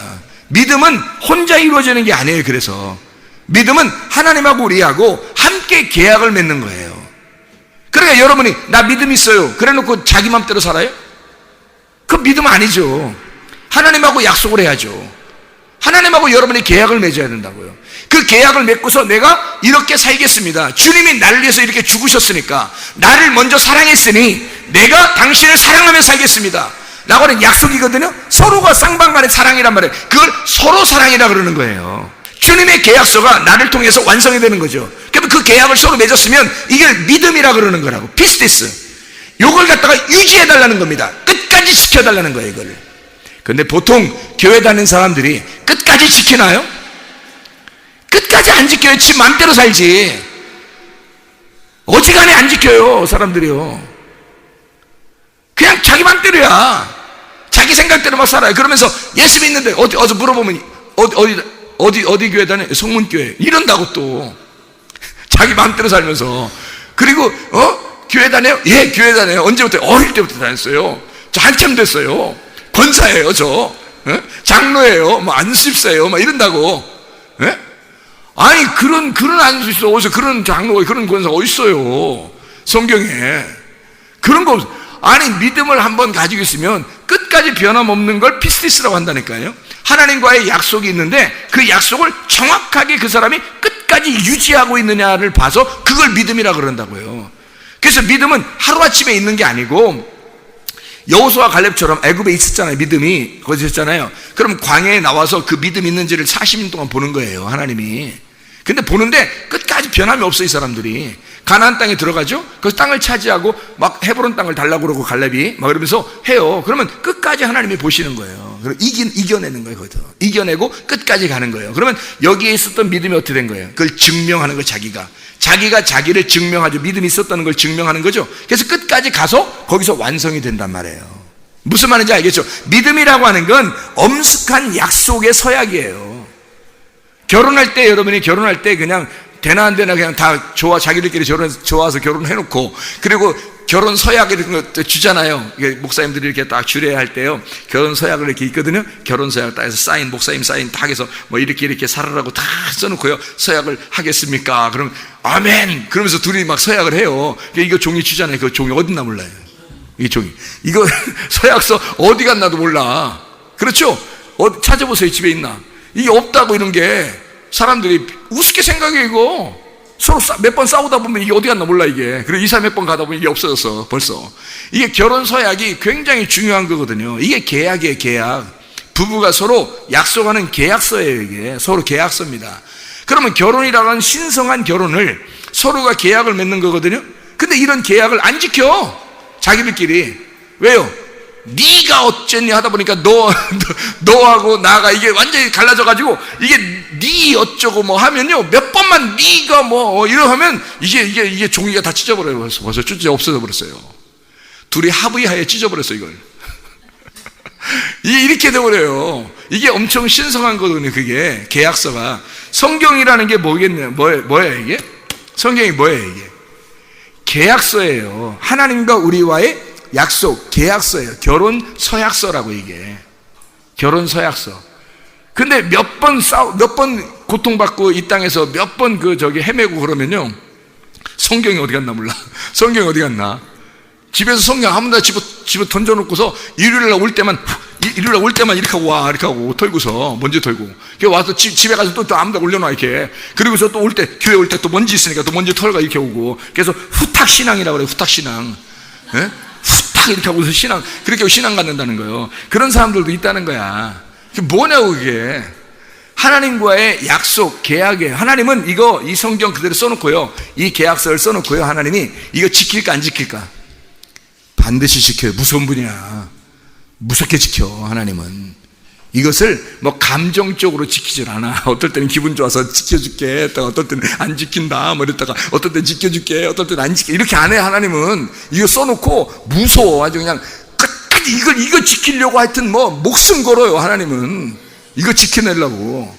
믿음은 혼자 이루어지는 게 아니에요. 그래서 믿음은 하나님하고 우리하고 함께 계약을 맺는 거예요. 그러니까 여러분이 나 믿음 있어요 그래 놓고 자기 맘대로 살아요? 그 믿음 아니죠. 하나님하고 약속을 해야죠. 하나님하고 여러분이 계약을 맺어야 된다고요. 그 계약을 맺고서 내가 이렇게 살겠습니다. 주님이 나를 위해서 이렇게 죽으셨으니까, 나를 먼저 사랑했으니 내가 당신을 사랑하며 살겠습니다 라고 하는 약속이거든요. 서로가 쌍방간의 사랑이란 말이에요. 그걸 서로 사랑이라 그러는 거예요. 주님의 계약서가 나를 통해서 완성이 되는 거죠. 그러면 그 계약을 서로 맺었으면 이걸 믿음이라 그러는 거라고. 피스티스. 이걸 갖다가 유지해 달라는 겁니다. 끝까지 지켜달라는 거예요, 이걸. 근데 보통 교회 다니는 사람들이 끝까지 지키나요? 끝까지 안 지켜요. 지 맘대로 살지. 어지간히 안 지켜요, 사람들이요. 그냥 자기 맘대로야. 자기 생각대로 막 살아요. 그러면서 예수 믿는데 어디 물어보면 어디 교회 다녀? 성문교회. 이런다고 또 자기 맘대로 살면서. 그리고 교회 다녀요? 예, 교회 다녀요. 언제부터? 어릴 때부터 다녔어요. 저 한참 됐어요. 권사예요, 저. 장로예요. 안수집사예요. 이런다고. 예? 아니, 그런 안수 있어. 어디서 그런 장로, 그런 권사 어디 있어요? 성경에. 그런 거 없어. 아니, 믿음을 한번 가지고 있으면 끝까지 변함없는 걸 피스티스라고 한다니까요. 하나님과의 약속이 있는데 그 약속을 정확하게 그 사람이 끝까지 유지하고 있느냐를 봐서 그걸 믿음이라고 그런다고요. 그래서 믿음은 하루아침에 있는 게 아니고, 여호수아 갈렙처럼 애굽에 있었잖아요. 믿음이 거기 있었잖아요. 그럼 광야에 나와서 그 믿음 있는지를 40년 동안 보는 거예요, 하나님이. 근데 보는데 끝까지 변함이 없어. 이 사람들이 가나안 땅에 들어가죠. 그 땅을 차지하고 막 헤브론 땅을 달라고 그러고 갈렙이 막 그러면서 해요. 그러면 끝까지 하나님이 보시는 거예요. 그리고 이겨내는 거예요. 거기서 이겨내고 끝까지 가는 거예요. 그러면 여기에 있었던 믿음이 어떻게 된 거예요? 그걸 증명하는 거예요. 자기가 자기를 증명하죠. 믿음이 있었다는 걸 증명하는 거죠. 그래서 끝까지 가서 거기서 완성이 된단 말이에요. 무슨 말인지 알겠죠? 믿음이라고 하는 건 엄숙한 약속의 서약이에요. 결혼할 때, 여러분이 결혼할 때 그냥 되나 안 되나 그냥 다 자기들끼리 좋아서 결혼해놓고, 그리고 결혼 서약 이런 거 주잖아요. 목사님들이 이렇게 딱 주례할 때요, 결혼 서약을 이렇게 있거든요. 결혼 서약 딱 해서 사인, 목사님 사인 딱 해서 이렇게 살아라고 다 써놓고요, 서약을 하겠습니까? 그럼 아멘! 그러면서 둘이 막 서약을 해요. 이거 종이 주잖아요. 그 종이 어딨나 몰라요. 이 종이. 이거 서약서 어디 갔나도 몰라. 그렇죠? 찾아보세요. 집에 있나? 이게 없다고 이런 게 사람들이 우습게 생각해. 이거 서로 몇 번 싸우다 보면 이게 어디 갔나 몰라. 이게 그리고 2, 3 몇 번 가다 보면 이게 없어졌어 벌써. 이게 결혼 서약이 굉장히 중요한 거거든요. 이게 계약이에요. 계약. 부부가 서로 약속하는 계약서예요. 이게 서로 계약서입니다. 그러면 결혼이라고 하는 신성한 결혼을 서로가 계약을 맺는 거거든요. 근데 이런 계약을 안 지켜, 자기들끼리. 왜요? 네가 어쨌냐 하다 보니까 너하고 나가 이게 완전히 갈라져가지고, 이게 네 어쩌고 뭐 하면요, 몇 번만 네가 뭐 이러 하면 이게 종이가 다 찢어버려요. 벌써 쭈쭈 없어져 버렸어요. 둘이 합의하에 찢어버렸어 이걸. 이렇게 돼버려요. 이게 엄청 신성한 거거든요. 그게 계약서가. 성경이라는 게 뭐겠냐? 뭐야 이게? 성경이 뭐예요 이게? 계약서예요. 하나님과 우리와의 약속, 계약서예요. 결혼 서약서라고. 이게 결혼 서약서. 근데 몇 번 고통받고 이 땅에서 몇 번 헤매고 그러면요, 성경이 어디 갔나 몰라. 성경이 어디 갔나? 집에서 성경 한 번 다 집어 던져놓고서 일요일날 올 때만 이렇게 하고 와, 이렇게 하고 털고서 먼지 털고, 와서 집에 가서 또 아무데나 올려놔 이렇게. 그리고서 또 올 때, 교회 올 때 또 먼지 있으니까 또 먼지 털고 이렇게 오고. 그래서 후탁 신앙이라고 그래요. 후탁 신앙. 예? 후탁 이렇게 하고서 신앙, 그렇게 하고 신앙 갖는다는 거예요. 그런 사람들도 있다는 거야. 그게 뭐냐고 그게. 하나님과의 약속, 계약이에요. 하나님은 이 성경 그대로 써놓고요, 이 계약서를 써놓고요, 하나님이 이거 지킬까 안 지킬까? 반드시 지켜요. 무서운 분이야. 무섭게 지켜. 하나님은 이것을 뭐 감정적으로 지키질 않아. 어떨 때는 기분 좋아서 지켜줄게 했다가, 어떨 때는 안 지킨다 뭐 이랬다가, 어떨 때는 지켜줄게, 어떨 때는 안 지켜, 이렇게 안 해. 하나님은 이거 써놓고 무서워. 아주 그냥 끝까지 이거 지키려고 하여튼 뭐 목숨 걸어요. 하나님은 이거 지켜내려고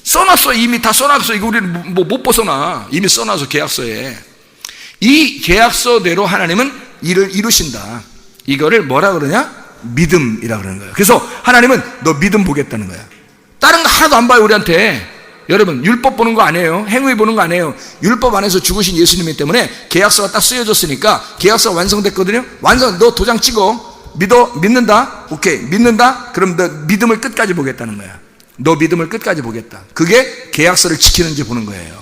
써놨어. 이미 다 써놨어. 이거 우리는 뭐 못 벗어나. 이미 써놔서 계약서에. 이 계약서대로 하나님은 일을 이루신다. 이거를 뭐라 그러냐? 믿음이라 그러는 거예요. 그래서 하나님은 너 믿음 보겠다는 거야. 다른 거 하나도 안 봐요 우리한테. 여러분, 율법 보는 거 아니에요. 행위 보는 거 아니에요. 율법 안에서 죽으신 예수님이기 때문에 계약서가 딱 쓰여졌으니까 계약서가 완성됐거든요. 너 도장 찍어. 믿는다? 오케이, 믿는다? 그럼 너 믿음을 끝까지 보겠다는 거야. 너 믿음을 끝까지 보겠다. 그게 계약서를 지키는지 보는 거예요.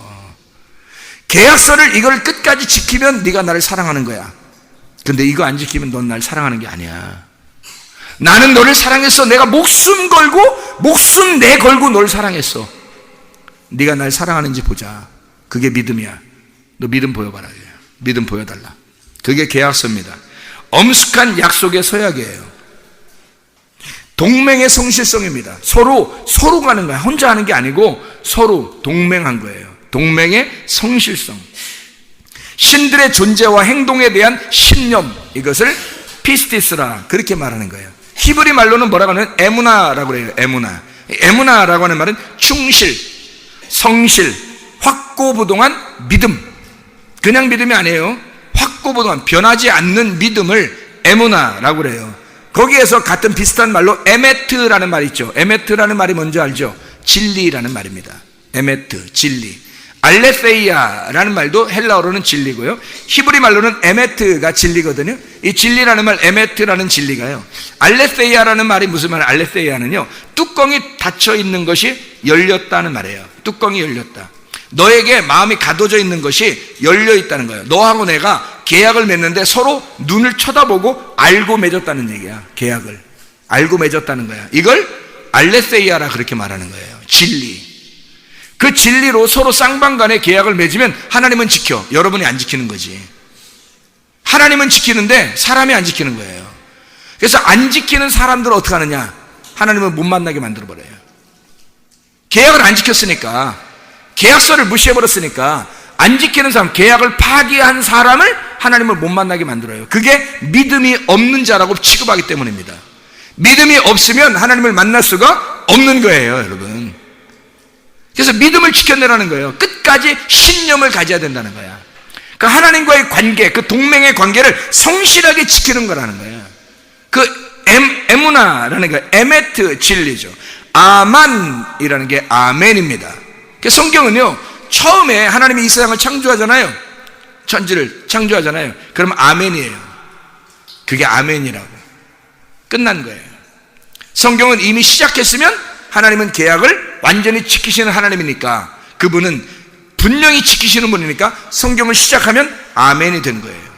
계약서를 이걸 끝까지 지키면 네가 나를 사랑하는 거야. 근데 이거 안 지키면 넌 날 사랑하는 게 아니야. 나는 너를 사랑했어. 내가 목숨 내걸고 널 사랑했어. 네가 날 사랑하는지 보자. 그게 믿음이야. 너 믿음 보여봐라. 믿음 보여달라. 그게 계약서입니다. 엄숙한 약속의 서약이에요. 동맹의 성실성입니다. 서로 가는 거야. 혼자 하는 게 아니고 서로 동맹한 거예요. 동맹의 성실성. 신들의 존재와 행동에 대한 신념, 이것을 피스티스라 그렇게 말하는 거예요. 히브리 말로는 뭐라고 하냐면 에무나라고 해요. 에무나라고 하는 말은 충실, 성실, 확고부동한 믿음. 그냥 믿음이 아니에요. 확고부동한, 변하지 않는 믿음을 에무나라고 그래요. 거기에서 같은 비슷한 말로 에메트라는 말이 있죠. 에메트라는 말이 뭔지 알죠? 진리라는 말입니다. 에메트, 진리. 알레세이아라는 말도 헬라어로는 진리고요, 히브리 말로는 에메트가 진리거든요. 이 진리라는 말, 에메트라는 진리가요, 알레세이아라는 말이 무슨 말이에요? 알레세이아는요, 뚜껑이 닫혀 있는 것이 열렸다는 말이에요. 뚜껑이 열렸다. 너에게 마음이 가둬져 있는 것이 열려 있다는 거예요. 너하고 내가 계약을 맺는데 서로 눈을 쳐다보고 알고 맺었다는 얘기야. 계약을 알고 맺었다는 거야. 이걸 알레세이아라 그렇게 말하는 거예요. 진리. 그 진리로 서로 쌍방간에 계약을 맺으면 하나님은 지켜, 여러분이 안 지키는 거지. 하나님은 지키는데 사람이 안 지키는 거예요. 그래서 안 지키는 사람들은 어떻게 하느냐? 하나님은 못 만나게 만들어버려요. 계약을 안 지켰으니까, 계약서를 무시해버렸으니까 안 지키는 사람, 계약을 파기한 사람을 하나님은 못 만나게 만들어요. 그게 믿음이 없는 자라고 취급하기 때문입니다. 믿음이 없으면 하나님을 만날 수가 없는 거예요, 여러분. 그래서 믿음을 지켜내라는 거예요. 끝까지 신념을 가져야 된다는 거야. 그 하나님과의 관계, 그 동맹의 관계를 성실하게 지키는 거라는 거예요. 그 에무나라는 거, 에메트 진리죠. 아만이라는 게 아멘입니다. 성경은요, 처음에 하나님이 이 세상을 창조하잖아요. 천지를 창조하잖아요. 그러면 아멘이에요. 그게 아멘이라고. 끝난 거예요. 성경은 이미 시작했으면 하나님은 계약을 완전히 지키시는 하나님이니까, 그분은 분명히 지키시는 분이니까 성경을 시작하면 아멘이 된 거예요.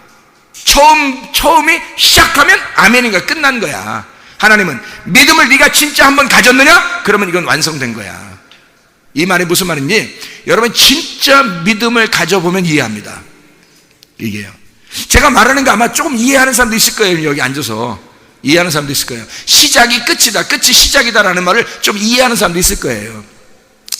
처음이 시작하면 아멘인가 끝난 거야. 하나님은 믿음을 네가 진짜 한번 가졌느냐? 그러면 이건 완성된 거야. 이 말이 무슨 말인지 여러분 진짜 믿음을 가져보면 이해합니다. 이게요. 제가 말하는 거 아마 조금 이해하는 사람도 있을 거예요. 여기 앉아서 이해하는 사람도 있을 거예요. 시작이 끝이다, 끝이 시작이다라는 말을 좀 이해하는 사람도 있을 거예요.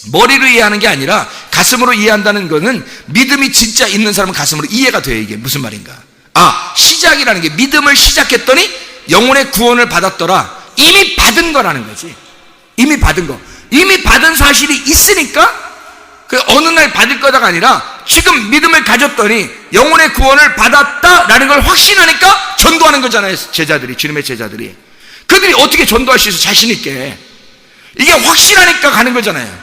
머리로 이해하는 게 아니라 가슴으로 이해한다는 거는 믿음이 진짜 있는 사람은 가슴으로 이해가 돼요. 이게 무슨 말인가? 아, 시작이라는 게 믿음을 시작했더니 영혼의 구원을 받았더라. 이미 받은 거라는 거지. 이미 받은 거. 이미 받은 사실이 있으니까 그 어느 날 받을 거다가 아니라 지금 믿음을 가졌더니 영혼의 구원을 받았다라는 걸 확신하니까 전도하는 거잖아요. 제자들이, 주님의 제자들이. 그들이 어떻게 전도할 수 있어? 자신 있게. 이게 확신하니까 가는 거잖아요.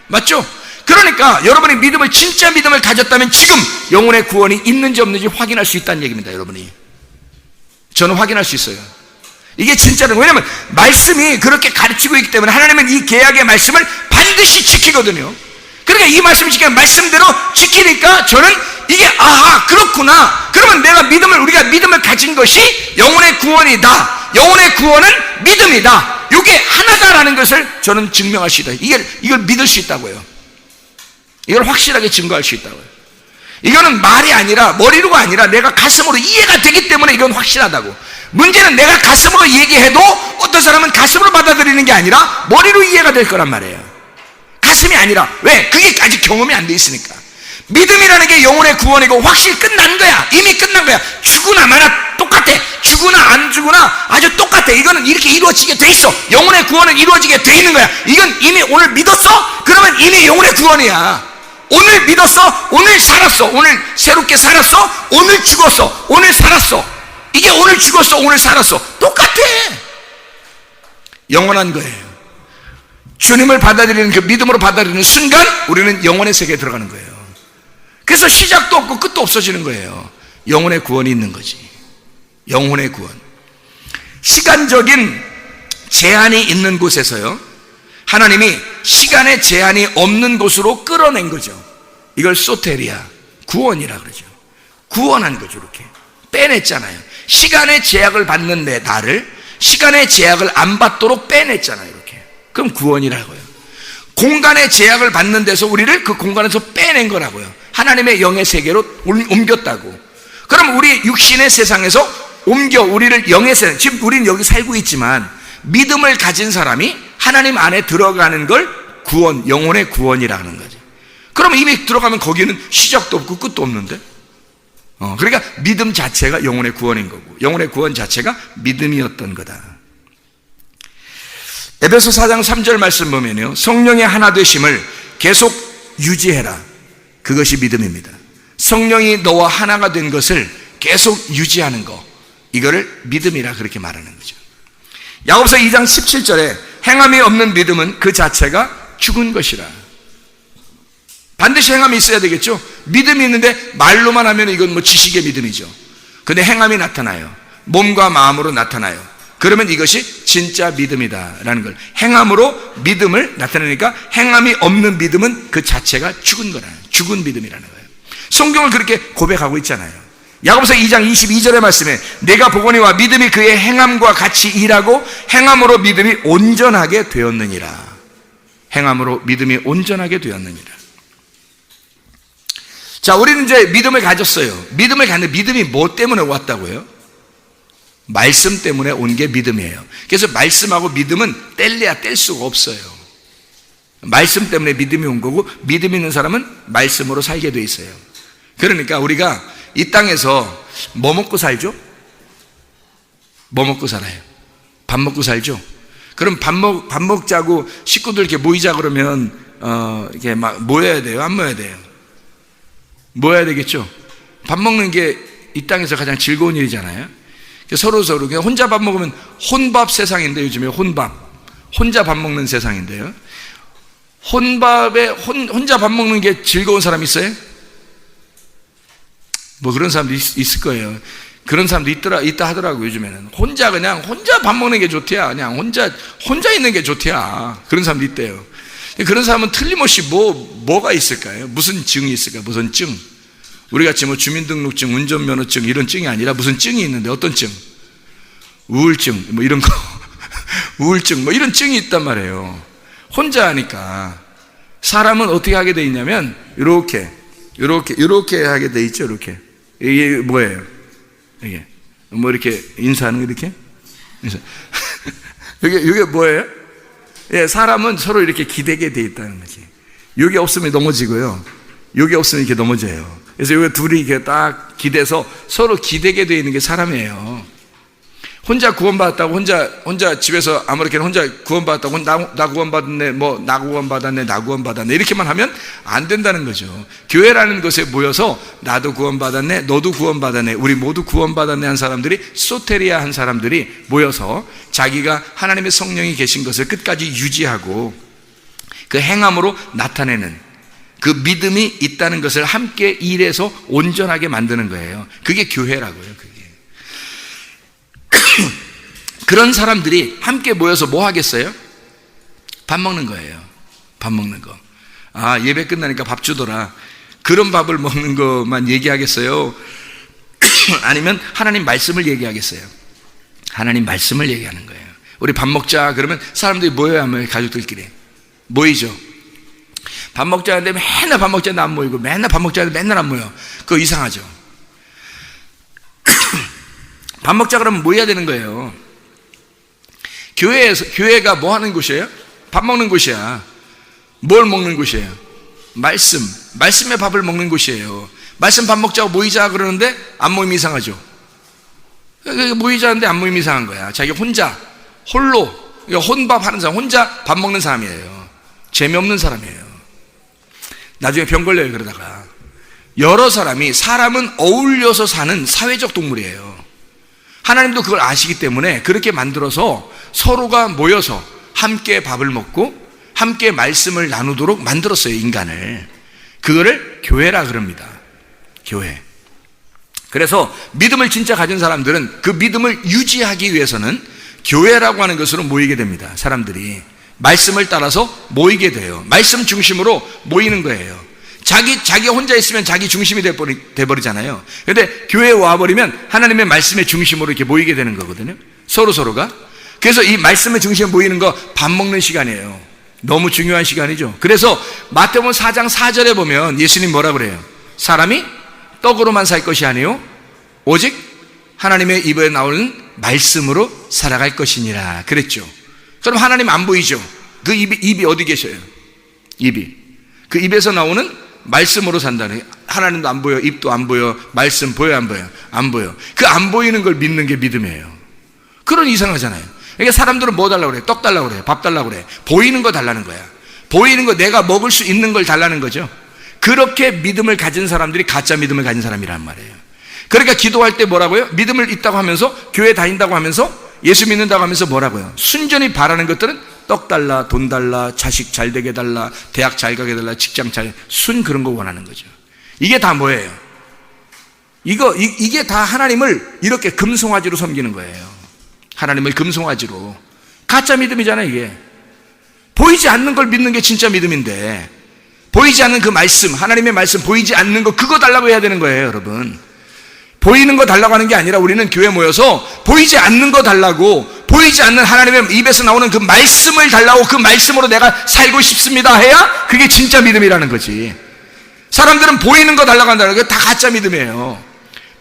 맞죠? 그러니까 여러분이 믿음을, 진짜 믿음을 가졌다면 지금 영혼의 구원이 있는지 없는지 확인할 수 있다는 얘기입니다. 여러분이. 저는 확인할 수 있어요. 이게 진짜는, 왜냐면 말씀이 그렇게 가르치고 있기 때문에 하나님은 이 계약의 말씀을 반드시 지키거든요. 그러니까 이 말씀을 지키면 말씀대로 지키니까 저는 이게 아하 그렇구나. 그러면 우리가 믿음을 가진 것이 영혼의 구원이다. 영혼의 구원은 믿음이다. 이게 하나다라는 것을 저는 증명할 수 있다. 이걸 믿을 수 있다고요. 이걸 확실하게 증거할 수 있다고요. 이거는 말이 아니라 머리로가 아니라 내가 가슴으로 이해가 되기 때문에 이건 확실하다고. 문제는 내가 가슴으로 얘기해도 어떤 사람은 가슴으로 받아들이는 게 아니라 머리로 이해가 될 거란 말이에요. 가슴이 아니라. 왜? 그게 아직 경험이 안 돼 있으니까. 믿음이라는 게 영혼의 구원이고 확실히 끝난 거야. 이미 끝난 거야. 죽으나 마나 똑같아. 죽으나 안 죽으나 아주 똑같아. 이거는 이렇게 이루어지게 돼 있어. 영혼의 구원은 이루어지게 돼 있는 거야. 이건 이미 오늘 믿었어? 그러면 이미 영혼의 구원이야. 오늘 믿었어? 오늘 살았어. 오늘 새롭게 살았어? 오늘 죽었어. 오늘 살았어. 이게 오늘 죽었어. 오늘 살았어. 똑같아. 영원한 거예요. 주님을 받아들이는 그 믿음으로 받아들이는 순간 우리는 영혼의 세계에 들어가는 거예요. 그래서 시작도 없고 끝도 없어지는 거예요. 영혼의 구원이 있는 거지. 영혼의 구원. 시간적인 제한이 있는 곳에서요, 하나님이 시간의 제한이 없는 곳으로 끌어낸 거죠. 이걸 소테리아, 구원이라 그러죠. 구원한 거죠. 이렇게 빼냈잖아요. 시간의 제약을 받는 나를 시간의 제약을 안 받도록 빼냈잖아요. 이렇게. 그럼 구원이라고요. 공간의 제약을 받는 데서 우리를 그 공간에서 빼낸 거라고요. 하나님의 영의 세계로 옮겼다고. 그럼 우리 육신의 세상에서 우리를 영의 세상, 지금 우리는 여기 살고 있지만 믿음을 가진 사람이 하나님 안에 들어가는 걸 구원, 영혼의 구원이라는 거죠. 그러면 이미 들어가면 거기는 시작도 없고 끝도 없는데? 그러니까 믿음 자체가 영혼의 구원인 거고, 영혼의 구원 자체가 믿음이었던 거다. 에베소 4장 3절 말씀 보면요, 성령의 하나 되심을 계속 유지해라. 그것이 믿음입니다. 성령이 너와 하나가 된 것을 계속 유지하는 거, 이거를 믿음이라 그렇게 말하는 거죠. 야고보서 2장 17절에 행함이 없는 믿음은 그 자체가 죽은 것이라. 반드시 행함이 있어야 되겠죠. 믿음이 있는데 말로만 하면 이건 뭐 지식의 믿음이죠. 근데 행함이 나타나요. 몸과 마음으로 나타나요. 그러면 이것이 진짜 믿음이다라는 걸, 행함으로 믿음을 나타내니까 행함이 없는 믿음은 그 자체가 죽은 거라, 죽은 믿음이라는 거예요. 성경을 그렇게 고백하고 있잖아요. 야고보서 2장 22절의 말씀에 내가 보거니와 믿음이 그의 행함과 같이 일하고 행함으로 믿음이 온전하게 되었느니라. 행함으로 믿음이 온전하게 되었느니라. 자, 우리는 이제 믿음을 가졌어요. 믿음을 갖는데 믿음이 뭐 때문에 왔다고요? 말씀 때문에 온 게 믿음이에요. 그래서 말씀하고 믿음은 뗄래야 뗄 수가 없어요. 말씀 때문에 믿음이 온 거고, 믿음 있는 사람은 말씀으로 살게 돼 있어요. 그러니까 우리가 이 땅에서 뭐 먹고 살죠? 뭐 먹고 살아요? 밥 먹고 살죠? 그럼 밥 먹자고 식구들 이렇게 모이자 그러면 이렇게 막 모여야 돼요? 안 모여야 돼요? 모여야 되겠죠? 밥 먹는 게 이 땅에서 가장 즐거운 일이잖아요. 서로 그냥 혼자 밥 먹으면 혼밥 세상인데, 요즘에 혼자 밥 먹는 세상인데요. 혼자 밥 먹는 게 즐거운 사람 있어요? 뭐 그런 사람도 있을 거예요. 그런 사람도 있다 하더라고요. 요즘에는 혼자 밥 먹는 게 좋대야. 그냥 혼자 있는 게 좋대야. 그런 사람도 있대요. 그런 사람은 틀림없이 뭐가 있을까요? 무슨 증이 있을까요? 무슨 증? 우리 같이 뭐 주민등록증, 운전면허증 이런 증이 아니라 무슨 증이 있는데, 어떤 증? 우울증 뭐 이런 거 우울증 뭐 이런 증이 있단 말이에요. 혼자 하니까. 사람은 어떻게 하게 돼 있냐면 이렇게 하게 돼 있죠. 이렇게. 이게 뭐예요? 이게 뭐 이렇게 인사하는 거 이렇게? 인사. 이게 뭐예요? 예, 사람은 서로 이렇게 기대게 돼 있다는 거지. 이게 없으면 넘어지고요. 이게 없으면 이렇게 넘어져요. 그래서 이거 둘이 이렇게 딱 기대서 서로 기대게 돼 있는 게 사람이에요. 혼자 구원받았다고 혼자 집에서 아무렇게나 혼자 구원받았다고 나 구원받았네, 나 구원받았네 이렇게만 하면 안 된다는 거죠. 교회라는 것에 모여서 나도 구원받았네, 너도 구원받았네, 우리 모두 구원받았네 한 사람들이, 소테리아 한 사람들이 모여서 자기가 하나님의 성령이 계신 것을 끝까지 유지하고 그 행함으로 나타내는 그 믿음이 있다는 것을 함께 일해서 온전하게 만드는 거예요. 그게 교회라고요. 그게. 그런 사람들이 함께 모여서 뭐 하겠어요? 밥 먹는 거예요. 밥 먹는 거. 아, 예배 끝나니까 밥 주더라. 그런 밥을 먹는 것만 얘기하겠어요? 아니면 하나님 말씀을 얘기하겠어요? 하나님 말씀을 얘기하는 거예요. 우리 밥 먹자 그러면 사람들이 모여야 하면 가족들끼리 모이죠. 밥 먹자 하는데 맨날 밥 먹자 하는데 안 모이고, 맨날 밥 먹자 하는데 맨날 안 모여. 그거 이상하죠. 밥 먹자 그러면 모여야 되는 거예요. 교회가 뭐 하는 곳이에요? 밥 먹는 곳이야. 뭘 먹는 곳이에요? 말씀의 밥을 먹는 곳이에요. 말씀 밥 먹자고 모이자 그러는데 안 모이면 이상하죠. 모이자 하는데 안 모이면 이상한 거야. 자기 홀로 혼밥 하는 사람, 혼자 밥 먹는 사람이에요. 재미없는 사람이에요. 나중에 병 걸려요. 그러다가. 여러 사람은 어울려서 사는 사회적 동물이에요. 하나님도 그걸 아시기 때문에 그렇게 만들어서 서로가 모여서 함께 밥을 먹고 함께 말씀을 나누도록 만들었어요. 인간을. 그거를 교회라 그럽니다. 교회. 그래서 믿음을 진짜 가진 사람들은 그 믿음을 유지하기 위해서는 교회라고 하는 것으로 모이게 됩니다. 사람들이 말씀을 따라서 모이게 돼요. 말씀 중심으로 모이는 거예요. 자기 혼자 있으면 자기 중심이 돼버리잖아요. 그런데 교회에 와버리면 하나님의 말씀의 중심으로 이렇게 모이게 되는 거거든요. 서로가. 그래서 이 말씀의 중심에 모이는 거 밥 먹는 시간이에요. 너무 중요한 시간이죠. 그래서 마태복음 4장 4절에 보면 예수님 뭐라 그래요? 사람이 떡으로만 살 것이 아니요 오직 하나님의 입에 나오는 말씀으로 살아갈 것이니라 그랬죠. 그럼 하나님 안 보이죠? 그 입이 어디 계셔요? 그 입에서 나오는 말씀으로 산다는. 하나님도 안 보여, 입도 안 보여, 말씀 보여 안 보여? 안 보여. 그 안 보이는 걸 믿는 게 믿음이에요. 그런 이상하잖아요. 그러니까 사람들은 뭐 달라고 그래? 떡 달라고 그래, 밥 달라고 그래. 보이는 거 달라는 거야. 보이는 거, 내가 먹을 수 있는 걸 달라는 거죠. 그렇게 믿음을 가진 사람들이 가짜 믿음을 가진 사람이란 말이에요. 그러니까 기도할 때 뭐라고요? 믿음을 있다고 하면서, 교회 다닌다고 하면서, 예수 믿는다고 하면서 뭐라고요? 순전히 바라는 것들은 떡 달라, 돈 달라, 자식 잘 되게 달라, 대학 잘 가게 달라, 직장 그런 거 원하는 거죠. 이게 다 뭐예요? 이게 다 하나님을 이렇게 금송아지로 섬기는 거예요. 하나님을 금송아지로. 가짜 믿음이잖아요, 이게. 보이지 않는 걸 믿는 게 진짜 믿음인데, 보이지 않는 그 말씀, 하나님의 말씀 보이지 않는 거, 그거 달라고 해야 되는 거예요, 여러분. 보이는 거 달라고 하는 게 아니라 우리는 교회 모여서 보이지 않는 거 달라고, 보이지 않는 하나님의 입에서 나오는 그 말씀을 달라고, 그 말씀으로 내가 살고 싶습니다 해야 그게 진짜 믿음이라는 거지. 사람들은 보이는 거 달라고 한다는 게 다 가짜 믿음이에요.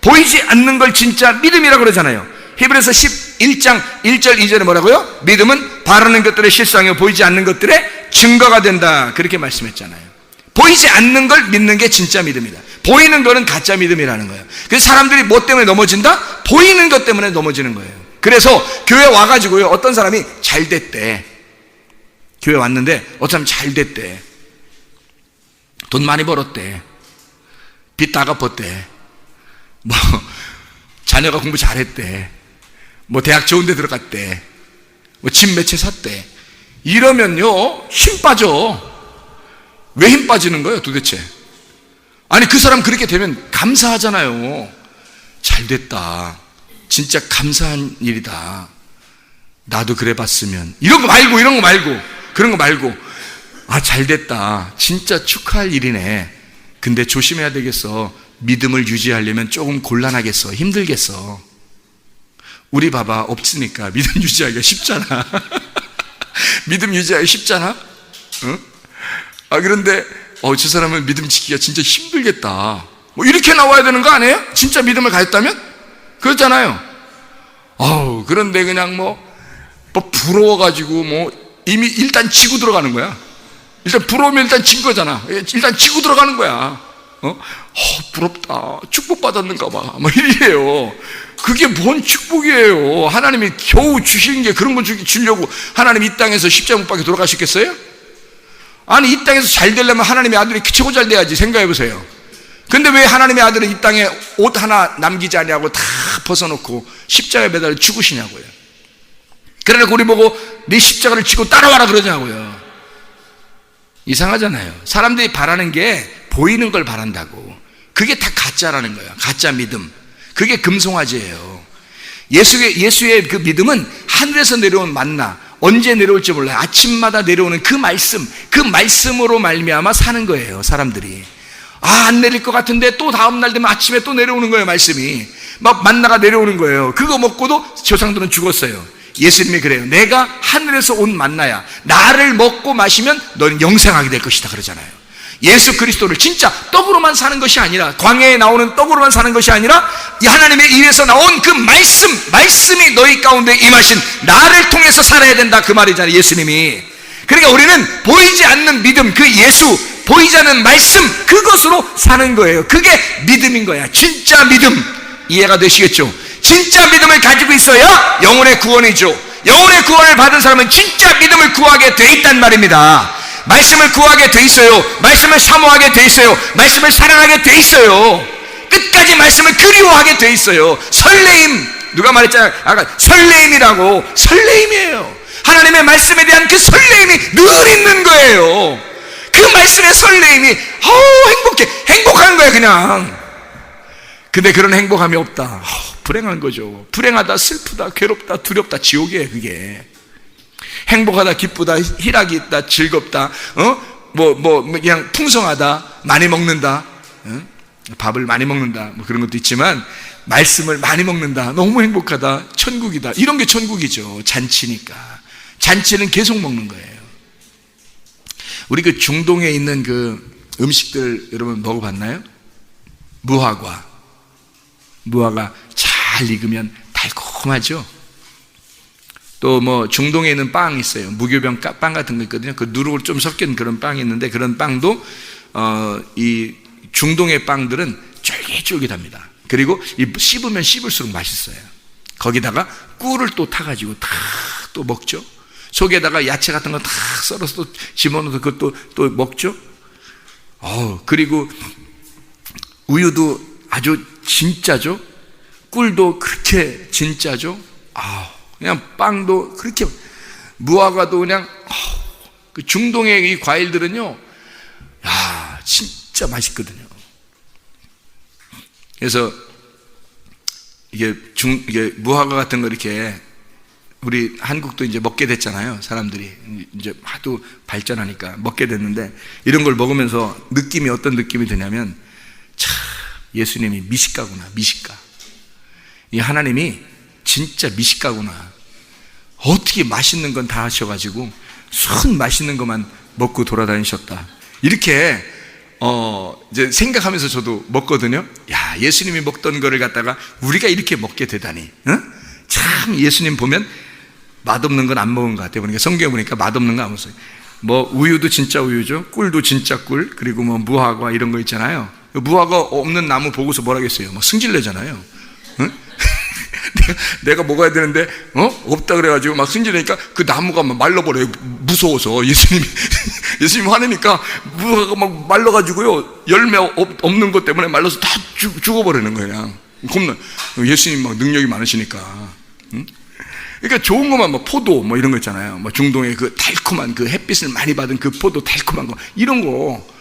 보이지 않는 걸 진짜 믿음이라고 그러잖아요. 히브리서 11장 1절 2절에 뭐라고요? 믿음은 바라는 것들의 실상이요 보이지 않는 것들의 증거가 된다. 그렇게 말씀했잖아요. 보이지 않는 걸 믿는 게 진짜 믿음이다. 보이는 거는 가짜 믿음이라는 거예요. 그래서 사람들이 뭐 때문에 넘어진다? 보이는 것 때문에 넘어지는 거예요. 그래서 교회 와가지고요, 어떤 사람이 잘 됐대. 교회 왔는데 어떤 사람이 잘 됐대. 돈 많이 벌었대. 빚 다 갚았대. 자녀가 공부 잘했대. 대학 좋은 데 들어갔대. 집 몇 채 샀대. 이러면요, 힘 빠져. 왜 힘 빠지는 거예요, 도대체? 아니, 그 사람 그렇게 되면 감사하잖아요. 잘 됐다. 진짜 감사한 일이다. 나도 그래 봤으면. 이런 거 말고, 그런 거 말고. 아, 잘 됐다. 진짜 축하할 일이네. 근데 조심해야 되겠어. 믿음을 유지하려면 조금 곤란하겠어. 힘들겠어. 우리 봐봐, 없으니까 믿음 유지하기가 쉽잖아. 믿음 유지하기 쉽잖아? 응? 그런데 저 사람은 믿음 지키기가 진짜 힘들겠다, 뭐 이렇게 나와야 되는 거 아니에요? 진짜 믿음을 가졌다면? 그렇잖아요. 그런데 그냥 뭐 부러워가지고 이미 일단 지고 들어가는 거야. 일단 부러우면 일단 진 거잖아. 일단 지고 들어가는 거야. 부럽다, 축복받았는가 봐, 막 이래요. 그게 뭔 축복이에요? 하나님이 겨우 주시는 게 그런 거 주려고 하나님이 이 땅에서 십자가 못 박혀 돌아가셨겠어요? 아니, 이 땅에서 잘 되려면 하나님의 아들이 최고 잘 돼야지. 생각해 보세요. 근데 왜 하나님의 아들은 이 땅에 옷 하나 남기지 않냐고 다 벗어놓고 십자가에 매달려 죽으시냐고요. 그러니까 우리 보고 네 십자가를 지고 따라와라 그러냐고요. 이상하잖아요. 사람들이 바라는 게 보이는 걸 바란다고. 그게 다 가짜라는 거예요. 가짜 믿음. 그게 금송아지예요. 예수의 그 믿음은 하늘에서 내려온 만나, 언제 내려올지 몰라요. 아침마다 내려오는 그 말씀으로 말미암아 사는 거예요. 사람들이 안 내릴 것 같은데 또 다음날 되면 아침에 또 내려오는 거예요. 말씀이 막 만나가 내려오는 거예요. 그거 먹고도 조상들은 죽었어요. 예수님이 그래요. 내가 하늘에서 온 만나야. 나를 먹고 마시면 너는 영생하게 될 것이다 그러잖아요. 예수 그리스도를 진짜 떡으로만 사는 것이 아니라, 광야에 나오는 떡으로만 사는 것이 아니라, 이 하나님의 입에서 나온 그 말씀이 너희 가운데 임하신 나를 통해서 살아야 된다, 그 말이잖아요. 예수님이. 그러니까 우리는 보이지 않는 믿음, 그 예수, 보이지 않는 말씀, 그것으로 사는 거예요. 그게 믿음인 거야. 진짜 믿음. 이해가 되시겠죠? 진짜 믿음을 가지고 있어야 영혼의 구원이죠. 영혼의 구원을 받은 사람은 진짜 믿음을 구하게 돼 있단 말입니다. 말씀을 구하게 돼 있어요. 말씀을 사모하게 돼 있어요. 말씀을 사랑하게 돼 있어요. 끝까지 말씀을 그리워하게 돼 있어요. 설레임, 누가 말했잖아요. 아까 설레임이라고. 설레임이에요. 하나님의 말씀에 대한 그 설레임이 늘 있는 거예요. 그 말씀의 설레임이 행복한 거예요 그냥. 근데 그런 행복함이 없다. 불행한 거죠. 불행하다, 슬프다, 괴롭다, 두렵다, 지옥이에요 그게. 행복하다, 기쁘다, 희락이 있다, 즐겁다, 그냥 풍성하다, 많이 먹는다, 밥을 많이 먹는다, 뭐 그런 것도 있지만, 말씀을 많이 먹는다, 너무 행복하다, 천국이다, 이런 게 천국이죠. 잔치니까. 잔치는 계속 먹는 거예요. 우리 그 중동에 있는 그 음식들 여러분 먹어봤나요? 무화과 잘 익으면 달콤하죠. 또 뭐 중동에 있는 빵이 있어요. 무교병 빵 같은 거 있거든요. 그 누룩을 좀 섞인 그런 빵이 있는데, 그런 빵도 이 중동의 빵들은 쫄깃쫄깃합니다. 그리고 씹으면 씹을수록 맛있어요. 거기다가 꿀을 또 타가지고 탁 또 먹죠. 속에다가 야채 같은 거 탁 썰어서 또 집어넣어서 그것도 또 먹죠. 그리고 우유도 아주 진짜죠. 꿀도 그렇게 진짜죠. 그냥 빵도 그렇게, 무화과도 그냥, 그 중동의 이 과일들은요, 진짜 맛있거든요. 그래서 이게 무화과 같은 거 이렇게, 우리 한국도 이제 먹게 됐잖아요. 사람들이 이제 하도 발전하니까 먹게 됐는데, 이런 걸 먹으면서 느낌이 어떤 느낌이 드냐면, 참 예수님이 미식가구나. 미식가. 이 하나님이 진짜 미식가구나. 어떻게 맛있는 건 다 하셔가지고 순 맛있는 것만 먹고 돌아다니셨다. 이렇게 이제 생각하면서 저도 먹거든요. 예수님이 먹던 거를 갖다가 우리가 이렇게 먹게 되다니. 참 예수님 보면 맛없는 건 안 먹은 것 같아요. 그러니까 성경에 보니까 맛없는 거 안 먹어요. 뭐 우유도 진짜 우유죠. 꿀도 진짜 꿀. 그리고 뭐 무화과 이런 거 있잖아요. 무화과 없는 나무 보고서 뭐라겠어요? 막 승질내잖아요. 내가 먹어야 되는데 없다 그래가지고 막 승질내니까 그 나무가 막 말라버려요. 무서워서. 예수님 화내니까 무화과가 막 말라가지고요, 열매 없는 것 때문에 말라서 다 죽어버리는 거예요. 겁나. 예수님 막 능력이 많으시니까. 그러니까 좋은 것만, 뭐 포도 뭐 이런 거 있잖아요. 뭐 중동의 그 달콤한, 그 햇빛을 많이 받은 그 포도 달콤한 거, 이런 거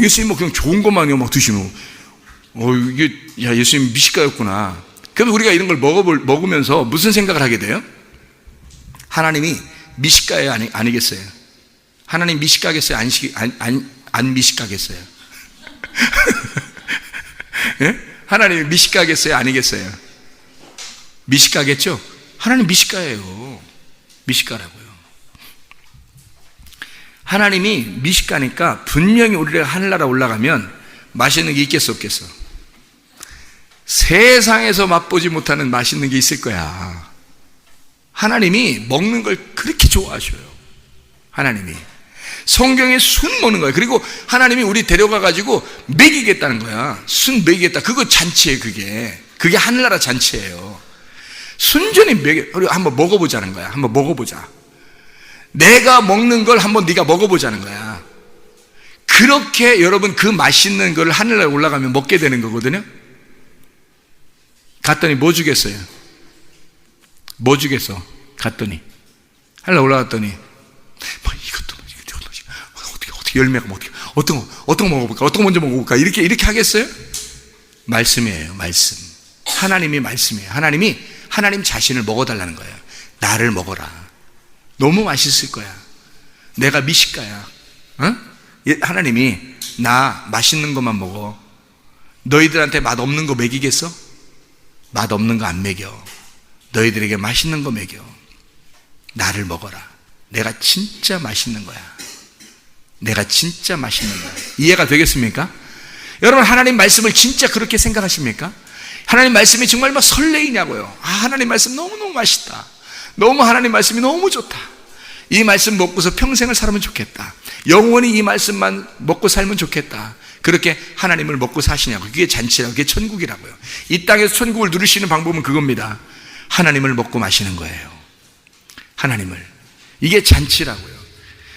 예수님 뭐 그냥 좋은 것만 막 드시노. 이게 예수님 미식가였구나. 그럼 우리가 이런 걸 먹으면서 무슨 생각을 하게 돼요? 하나님이 미식가예요, 아니겠어요? 하나님 미식가겠어요? 안 미식가겠어요? 예? 하나님이 미식가겠어요? 아니겠어요? 미식가겠죠? 하나님 미식가예요. 미식가라고요. 하나님이 미식가니까 분명히 우리가 하늘나라 올라가면 맛있는 게 있겠어 없겠어? 세상에서 맛보지 못하는 맛있는 게 있을 거야. 하나님이 먹는 걸 그렇게 좋아하셔요. 하나님이 성경에 순 먹는 거예요. 그리고 하나님이 우리 데려가가지고 먹이겠다는 거야. 순 먹이겠다. 그거 잔치예요. 그게 하늘나라 잔치예요. 순전히 우리 한번 먹어보자는 거야. 한번 먹어보자. 내가 먹는 걸 한번 네가 먹어보자는 거야. 그렇게 여러분 그 맛있는 걸 하늘나라에 올라가면 먹게 되는 거거든요. 갔더니 뭐 주겠어요? 뭐 주겠어? 갔더니 하늘나라 올라갔더니 뭐 이것도 어떻게 열매가 뭐 어떤 거 먹어볼까? 어떤 거 먼저 먹어볼까? 이렇게 하겠어요? 말씀이에요. 말씀. 하나님이 말씀이에요. 하나님 자신을 먹어달라는 거예요. 나를 먹어라. 너무 맛있을 거야. 내가 미식가야. 어? 하나님이 나 맛있는 것만 먹어. 너희들한테 맛없는 거 먹이겠어? 맛없는 거 안 먹여. 너희들에게 맛있는 거 먹여. 나를 먹어라. 내가 진짜 맛있는 거야. 내가 진짜 맛있는 거야. 이해가 되겠습니까? 여러분 하나님 말씀을 진짜 그렇게 생각하십니까? 하나님 말씀이 정말 막 설레이냐고요. 하나님 말씀 너무너무 맛있다. 너무 하나님 말씀이 너무 좋다. 이 말씀 먹고서 평생을 살면 좋겠다. 영원히 이 말씀만 먹고 살면 좋겠다. 그렇게 하나님을 먹고 사시냐고. 그게 잔치라고. 그게 천국이라고요. 이 땅에서 천국을 누리시는 방법은 그겁니다. 하나님을 먹고 마시는 거예요. 하나님을. 이게 잔치라고요.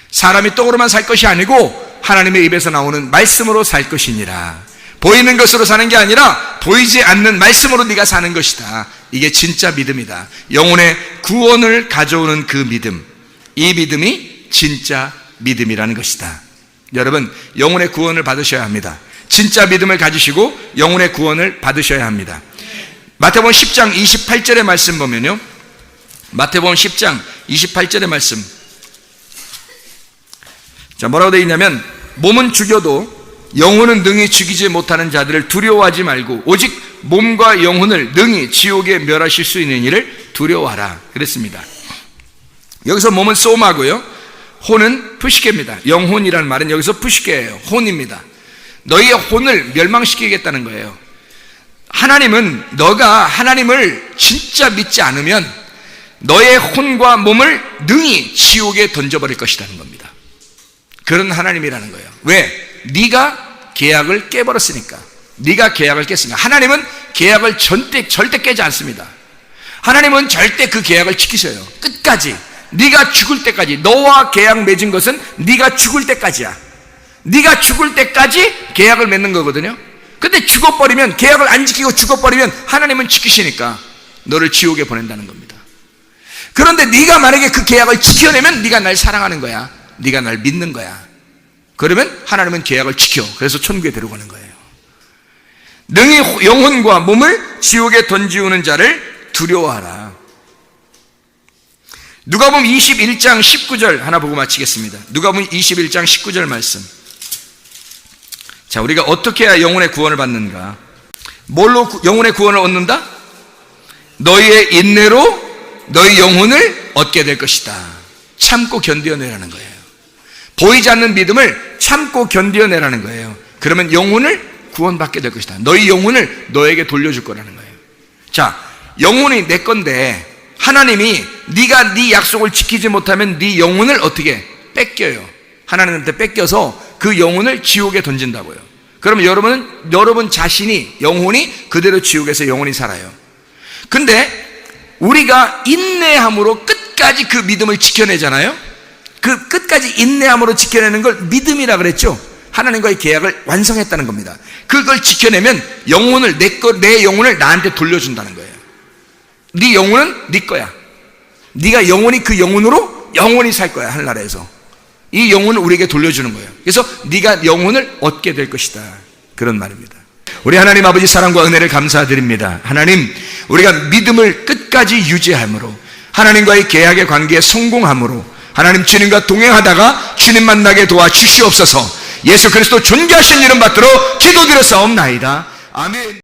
사람이 떡으로만 살 것이 아니고 하나님의 입에서 나오는 말씀으로 살 것이니라. 보이는 것으로 사는 게 아니라 보이지 않는 말씀으로 네가 사는 것이다. 이게 진짜 믿음이다. 영혼의 구원을 가져오는 그 믿음. 이 믿음이 진짜 믿음이라는 것이다. 여러분 영혼의 구원을 받으셔야 합니다. 진짜 믿음을 가지시고 영혼의 구원을 받으셔야 합니다. 마태복음 10장 28절의 말씀 보면요, 마태복음 10장 28절의 말씀, 자 뭐라고 되어 있냐면, 몸은 죽여도 영혼은 능히 죽이지 못하는 자들을 두려워하지 말고 오직 몸과 영혼을 능히 지옥에 멸하실 수 있는 이를 두려워하라 그랬습니다. 여기서 몸은 소마고요, 혼은 푸시케입니다. 영혼이라는 말은 여기서 푸시케예요. 혼입니다. 너희의 혼을 멸망시키겠다는 거예요. 하나님은 너가 하나님을 진짜 믿지 않으면 너의 혼과 몸을 능히 지옥에 던져버릴 것이라는 겁니다. 그런 하나님이라는 거예요. 왜? 네가 계약을 깨버렸으니까. 네가 계약을 깼으니까. 하나님은 계약을 절대 깨지 않습니다. 하나님은 절대 그 계약을 지키셔요. 끝까지. 네가 죽을 때까지. 너와 계약 맺은 것은 네가 죽을 때까지야. 네가 죽을 때까지 계약을 맺는 거거든요. 근데 죽어버리면, 계약을 안 지키고 죽어버리면 하나님은 지키시니까 너를 지옥에 보낸다는 겁니다. 그런데 네가 만약에 그 계약을 지켜내면 네가 날 사랑하는 거야. 네가 날 믿는 거야. 그러면 하나님은 계약을 지켜. 그래서 천국에 데려가는 거예요. 능히 영혼과 몸을 지옥에 던지우는 자를 두려워하라. 누가복음 21장 19절 하나 보고 마치겠습니다. 누가복음 21장 19절 말씀. 자, 우리가 어떻게 해야 영혼의 구원을 받는가? 뭘로 영혼의 구원을 얻는다? 너희의 인내로 너희 영혼을 얻게 될 것이다. 참고 견뎌내라는 거예요. 보이지 않는 믿음을 참고 견뎌내라는 거예요. 그러면 영혼을 구원받게 될 것이다. 너희 영혼을 너에게 돌려줄 거라는 거예요. 자, 영혼이 내 건데 하나님이 네가 네 약속을 지키지 못하면 네 영혼을 어떻게 뺏겨요. 하나님한테 뺏겨서 그 영혼을 지옥에 던진다고요. 그러면 여러분 자신이, 영혼이 그대로 지옥에서 영원히 살아요. 근데 우리가 인내함으로 끝까지 그 믿음을 지켜내잖아요. 그 끝까지 인내함으로 지켜내는 걸 믿음이라 그랬죠. 하나님과의 계약을 완성했다는 겁니다. 그걸 지켜내면 영혼을, 내 영혼을 나한테 돌려준다는 거예요. 네 영혼은 네 거야. 네가 영원히 그 영혼으로 영원히 살 거야. 하늘나라에서 이 영혼을 우리에게 돌려주는 거예요. 그래서 네가 영혼을 얻게 될 것이다. 그런 말입니다. 우리 하나님 아버지 사랑과 은혜를 감사드립니다. 하나님, 우리가 믿음을 끝까지 유지함으로, 하나님과의 계약의 관계에 성공함으로, 하나님 주님과 동행하다가 주님 만나게 도와주시옵소서. 예수 그리스도 존귀하신 이름 받들어 기도드렸사옵나이다. 아멘.